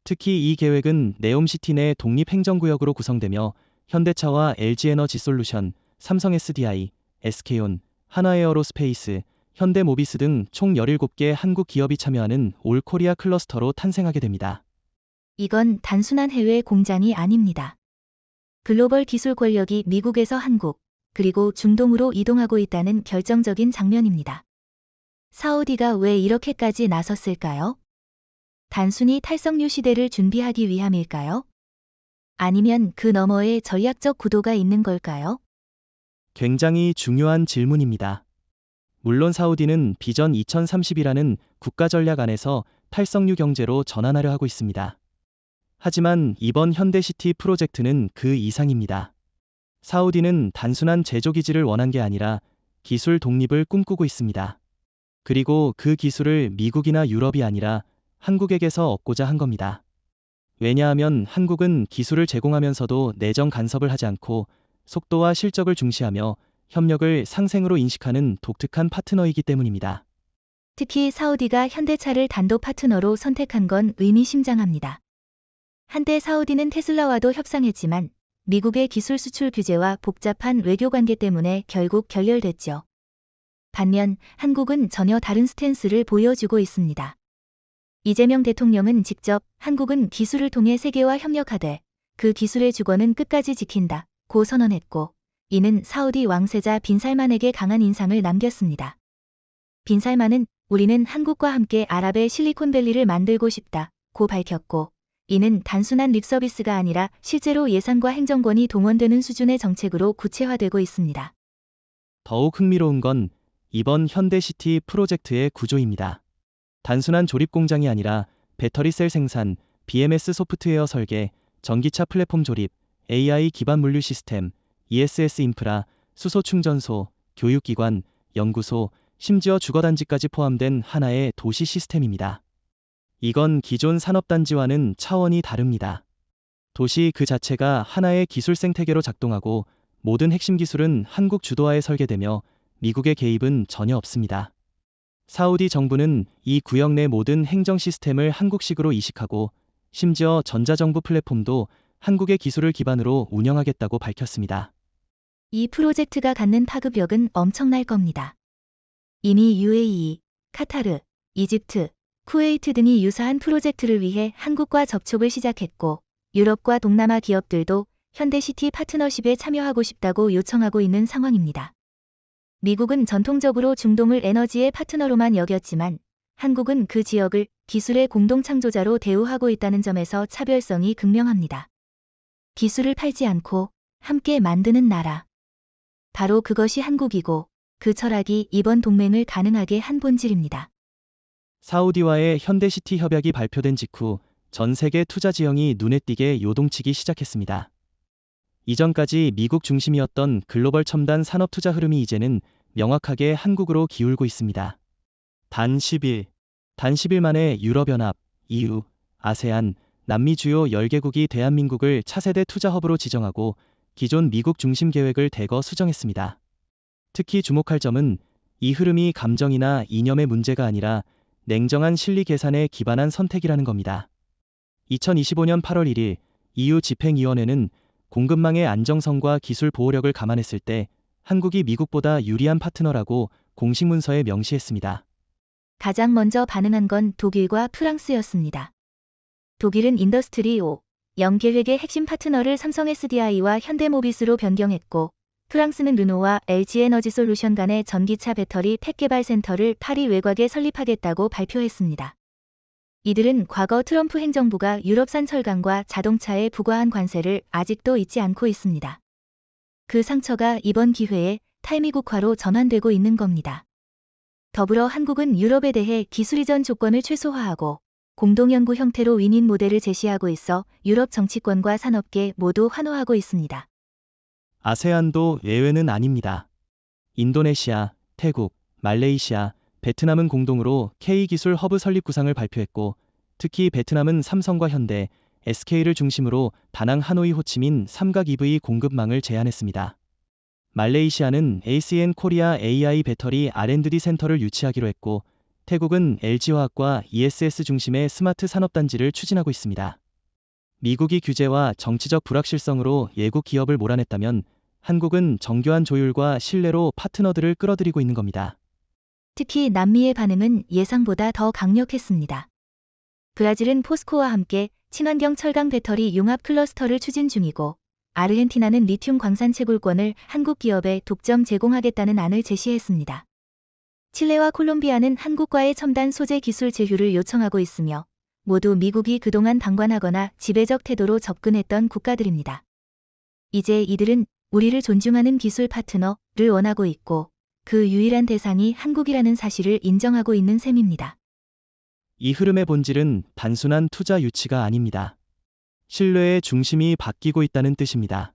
특히 이 계획은 네옴시티 내 독립행정구역으로 구성되며 현대차와 LG에너지솔루션, 삼성 SDI, SK온, 한화에어로스페이스, 현대모비스 등 총 17개 한국 기업이 참여하는 올 코리아 클러스터로 탄생하게 됩니다. 이건 단순한 해외 공장이 아닙니다. 글로벌 기술 권력이 미국에서 한국, 그리고 중동으로 이동하고 있다는 결정적인 장면입니다. 사우디가 왜 이렇게까지 나섰을까요? 단순히 탈석유 시대를 준비하기 위함일까요? 아니면 그 너머에 전략적 구도가 있는 걸까요? 굉장히 중요한 질문입니다. 물론 사우디는 비전 2030이라는 국가 전략 안에서 탈석유 경제로 전환하려 하고 있습니다. 하지만 이번 현대시티 프로젝트는 그 이상입니다. 사우디는 단순한 제조기지를 원한 게 아니라 기술 독립을 꿈꾸고 있습니다. 그리고 그 기술을 미국이나 유럽이 아니라 한국에게서 얻고자 한 겁니다. 왜냐하면 한국은 기술을 제공하면서도 내정 간섭을 하지 않고 속도와 실적을 중시하며 협력을 상생으로 인식하는 독특한 파트너이기 때문입니다. 특히 사우디가 현대차를 단독 파트너로 선택한 건 의미심장합니다. 한때 사우디는 테슬라와도 협상했지만 미국의 기술 수출 규제와 복잡한 외교 관계 때문에 결국 결렬됐죠. 반면 한국은 전혀 다른 스탠스를 보여주고 있습니다. 이재명 대통령은 직접 한국은 기술을 통해 세계와 협력하되 그 기술의 주권은 끝까지 지킨다 고 선언했고 이는 사우디 왕세자 빈살만에게 강한 인상을 남겼습니다. 빈살만은 우리는 한국과 함께 아랍의 실리콘밸리를 만들고 싶다 고 밝혔고 이는 단순한 립서비스가 아니라 실제로 예산과 행정권이 동원되는 수준의 정책으로 구체화되고 있습니다. 더욱 흥미로운 건 이번 현대시티 프로젝트의 구조입니다. 단순한 조립 공장이 아니라 배터리셀 생산, BMS 소프트웨어 설계, 전기차 플랫폼 조립, AI 기반 물류 시스템, ESS 인프라, 수소 충전소, 교육기관, 연구소, 심지어 주거단지까지 포함된 하나의 도시 시스템입니다. 이건 기존 산업단지와는 차원이 다릅니다. 도시 그 자체가 하나의 기술 생태계로 작동하고 모든 핵심 기술은 한국 주도하에 설계되며 미국의 개입은 전혀 없습니다. 사우디 정부는 이 구역 내 모든 행정 시스템을 한국식으로 이식하고 심지어 전자정부 플랫폼도 한국의 기술을 기반으로 운영하겠다고 밝혔습니다. 이 프로젝트가 갖는 파급력은 엄청날 겁니다. 이미 UAE, 카타르, 이집트, 쿠웨이트 등이 유사한 프로젝트를 위해 한국과 접촉을 시작했고 유럽과 동남아 기업들도 현대시티 파트너십에 참여하고 싶다고 요청하고 있는 상황입니다. 미국은 전통적으로 중동을 에너지의 파트너로만 여겼지만 한국은 그 지역을 기술의 공동 창조자로 대우하고 있다는 점에서 차별성이 극명합니다. 기술을 팔지 않고 함께 만드는 나라. 바로 그것이 한국이고 그 철학이 이번 동맹을 가능하게 한 본질입니다. 사우디와의 현대시티 협약이 발표된 직후 전 세계 투자 지형이 눈에 띄게 요동치기 시작했습니다. 이전까지 미국 중심이었던 글로벌 첨단 산업 투자 흐름이 이제는 명확하게 한국으로 기울고 있습니다. 단 10일 만에 유럽연합, EU, 아세안, 남미 주요 10개국이 대한민국을 차세대 투자 허브로 지정하고 기존 미국 중심 계획을 대거 수정했습니다. 특히 주목할 점은 이 흐름이 감정이나 이념의 문제가 아니라 냉정한 실리 계산에 기반한 선택이라는 겁니다. 2025년 8월 1일 EU 집행위원회는 공급망의 안정성과 기술 보호력을 감안했을 때 한국이 미국보다 유리한 파트너라고 공식 문서에 명시했습니다. 가장 먼저 반응한 건 독일과 프랑스였습니다. 독일은 인더스트리 5.0 계획의 핵심 파트너를 삼성 SDI와 현대모비스로 변경했고 프랑스는 르노와 LG에너지솔루션 간의 전기차 배터리 팩 개발 센터를 파리 외곽에 설립하겠다고 발표했습니다. 이들은 과거 트럼프 행정부가 유럽산 철강과 자동차에 부과한 관세를 아직도 잊지 않고 있습니다. 그 상처가 이번 기회에 탈미국화로 전환되고 있는 겁니다. 더불어 한국은 유럽에 대해 기술 이전 조건을 최소화하고 공동연구 형태로 윈윈 모델을 제시하고 있어 유럽 정치권과 산업계 모두 환호하고 있습니다. 아세안도 예외는 아닙니다. 인도네시아, 태국, 말레이시아, 베트남은 공동으로 K기술 허브 설립 구상을 발표했고, 특히 베트남은 삼성과 현대, SK를 중심으로 다낭 하노이 호치민 삼각 EV 공급망을 제안했습니다. 말레이시아는 ACN 코리아 AI 배터리 R&D 센터를 유치하기로 했고, 태국은 LG화학과 ESS 중심의 스마트 산업단지를 추진하고 있습니다. 미국이 규제와 정치적 불확실성으로 외국 기업을 몰아냈다면 한국은 정교한 조율과 신뢰로 파트너들을 끌어들이고 있는 겁니다. 특히 남미의 반응은 예상보다 더 강력했습니다. 브라질은 포스코와 함께 친환경 철강 배터리 융합 클러스터를 추진 중이고, 아르헨티나는 리튬 광산 채굴권을 한국 기업에 독점 제공하겠다는 안을 제시했습니다. 칠레와 콜롬비아는 한국과의 첨단 소재 기술 제휴를 요청하고 있으며, 모두 미국이 그동안 방관하거나 지배적 태도로 접근했던 국가들입니다. 이제 이들은 우리를 존중하는 기술 파트너를 원하고 있고, 그 유일한 대상이 한국이라는 사실을 인정하고 있는 셈입니다. 이 흐름의 본질은 단순한 투자 유치가 아닙니다. 신뢰의 중심이 바뀌고 있다는 뜻입니다.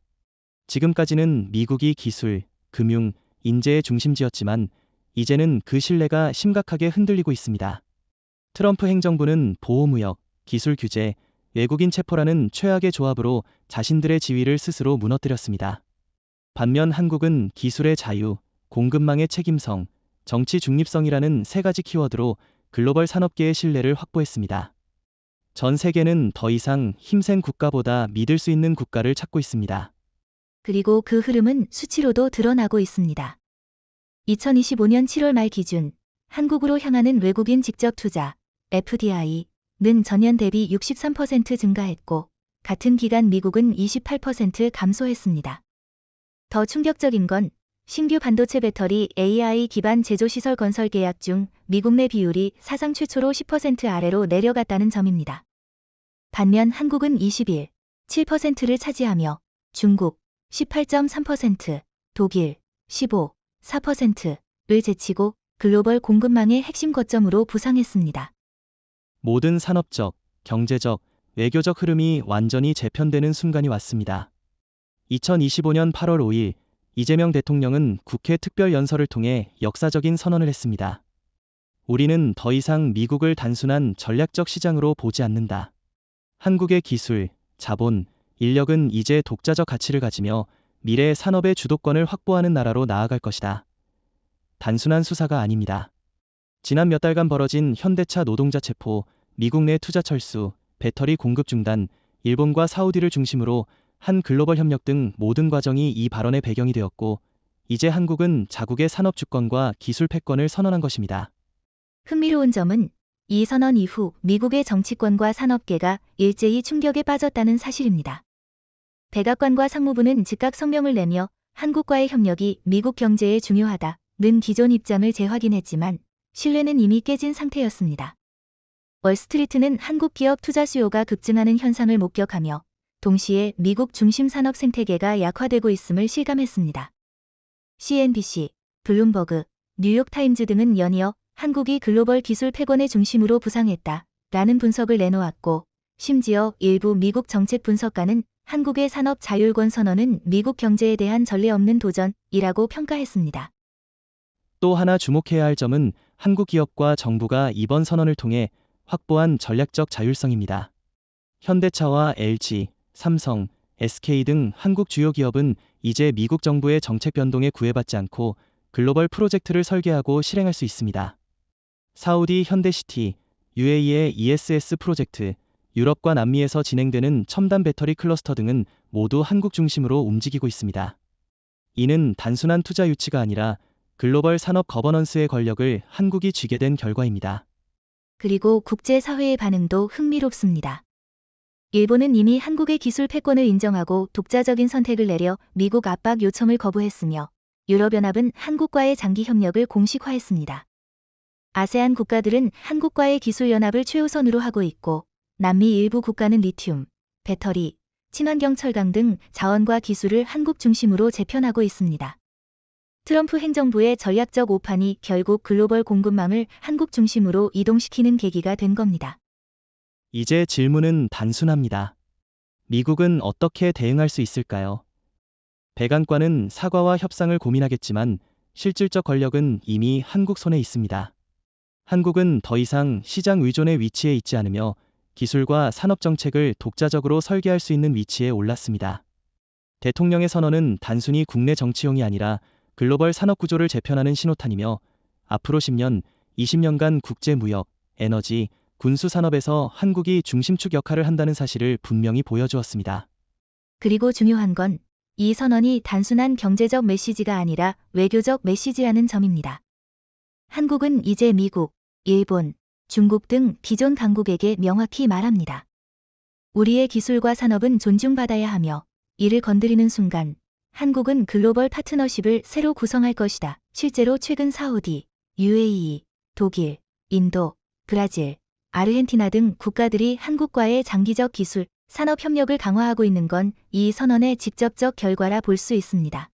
지금까지는 미국이 기술, 금융, 인재의 중심지였지만 이제는 그 신뢰가 심각하게 흔들리고 있습니다. 트럼프 행정부는 보호무역, 기술 규제, 외국인 체포라는 최악의 조합으로 자신들의 지위를 스스로 무너뜨렸습니다. 반면 한국은 기술의 자유, 공급망의 책임성, 정치 중립성이라는 세 가지 키워드로 글로벌 산업계의 신뢰를 확보했습니다. 전 세계는 더 이상 힘센 국가보다 믿을 수 있는 국가를 찾고 있습니다. 그리고 그 흐름은 수치로도 드러나고 있습니다. 2025년 7월 말 기준 한국으로 향하는 외국인 직접 투자 FDI는 전년 대비 63% 증가했고, 같은 기간 미국은 28% 감소했습니다. 더 충격적인 건 신규 반도체 배터리 AI 기반 제조시설 건설 계약 중 미국 내 비율이 사상 최초로 10% 아래로 내려갔다는 점입니다. 반면 한국은 21.7%를 차지하며 중국 18.3%, 독일 15.4%를 제치고 글로벌 공급망의 핵심 거점으로 부상했습니다. 모든 산업적, 경제적, 외교적 흐름이 완전히 재편되는 순간이 왔습니다. 2025년 8월 5일 이재명 대통령은 국회 특별연설을 통해 역사적인 선언을 했습니다. 우리는 더 이상 미국을 단순한 전략적 시장으로 보지 않는다. 한국의 기술, 자본, 인력은 이제 독자적 가치를 가지며 미래의 산업의 주도권을 확보하는 나라로 나아갈 것이다. 단순한 수사가 아닙니다. 지난 몇 달간 벌어진 현대차 노동자 체포, 미국 내 투자 철수, 배터리 공급 중단, 일본과 사우디를 중심으로 한 글로벌 협력 등 모든 과정이 이 발언의 배경이 되었고, 이제 한국은 자국의 산업 주권과 기술 패권을 선언한 것입니다. 흥미로운 점은 이 선언 이후 미국의 정치권과 산업계가 일제히 충격에 빠졌다는 사실입니다. 백악관과 상무부는 즉각 성명을 내며 한국과의 협력이 미국 경제에 중요하다는 기존 입장을 재확인했지만 신뢰는 이미 깨진 상태였습니다. 월스트리트는 한국 기업 투자 수요가 급증하는 현상을 목격하며 동시에 미국 중심 산업 생태계가 약화되고 있음을 실감했습니다. CNBC, 블룸버그, 뉴욕타임즈 등은 연이어 한국이 글로벌 기술 패권의 중심으로 부상했다라는 분석을 내놓았고, 심지어 일부 미국 정책 분석가는 한국의 산업 자율권 선언은 미국 경제에 대한 전례 없는 도전이라고 평가했습니다. 또 하나 주목해야 할 점은 한국 기업과 정부가 이번 선언을 통해 확보한 전략적 자율성입니다. 현대차와 LG, 삼성, SK 등 한국 주요 기업은 이제 미국 정부의 정책 변동에 구애받지 않고 글로벌 프로젝트를 설계하고 실행할 수 있습니다. 사우디 현대시티, UAE의 ESS 프로젝트, 유럽과 남미에서 진행되는 첨단 배터리 클러스터 등은 모두 한국 중심으로 움직이고 있습니다. 이는 단순한 투자 유치가 아니라 글로벌 산업 거버넌스의 권력을 한국이 쥐게 된 결과입니다. 그리고 국제사회의 반응도 흥미롭습니다. 일본은 이미 한국의 기술 패권을 인정하고 독자적인 선택을 내려 미국 압박 요청을 거부했으며 유럽연합은 한국과의 장기 협력을 공식화했습니다. 아세안 국가들은 한국과의 기술 연합을 최우선으로 하고 있고 남미 일부 국가는 리튬, 배터리, 친환경 철강 등 자원과 기술을 한국 중심으로 재편하고 있습니다. 트럼프 행정부의 전략적 오판이 결국 글로벌 공급망을 한국 중심으로 이동시키는 계기가 된 겁니다. 이제 질문은 단순합니다. 미국은 어떻게 대응할 수 있을까요? 백악관은 사과와 협상을 고민하겠지만 실질적 권력은 이미 한국 손에 있습니다. 한국은 더 이상 시장 의존의 위치에 있지 않으며 기술과 산업 정책을 독자적으로 설계할 수 있는 위치에 올랐습니다. 대통령의 선언은 단순히 국내 정치용이 아니라 글로벌 산업 구조를 재편하는 신호탄이며 앞으로 10년, 20년간 국제 무역, 에너지, 군수 산업에서 한국이 중심축 역할을 한다는 사실을 분명히 보여주었습니다. 그리고 중요한 건 이 선언이 단순한 경제적 메시지가 아니라 외교적 메시지라는 점입니다. 한국은 이제 미국, 일본, 중국 등 기존 강국에게 명확히 말합니다. 우리의 기술과 산업은 존중받아야 하며 이를 건드리는 순간 한국은 글로벌 파트너십을 새로 구성할 것이다. 실제로 최근 사우디, UAE, 독일, 인도, 브라질, 아르헨티나 등 국가들이 한국과의 장기적 기술, 산업 협력을 강화하고 있는 건 이 선언의 직접적 결과라 볼 수 있습니다.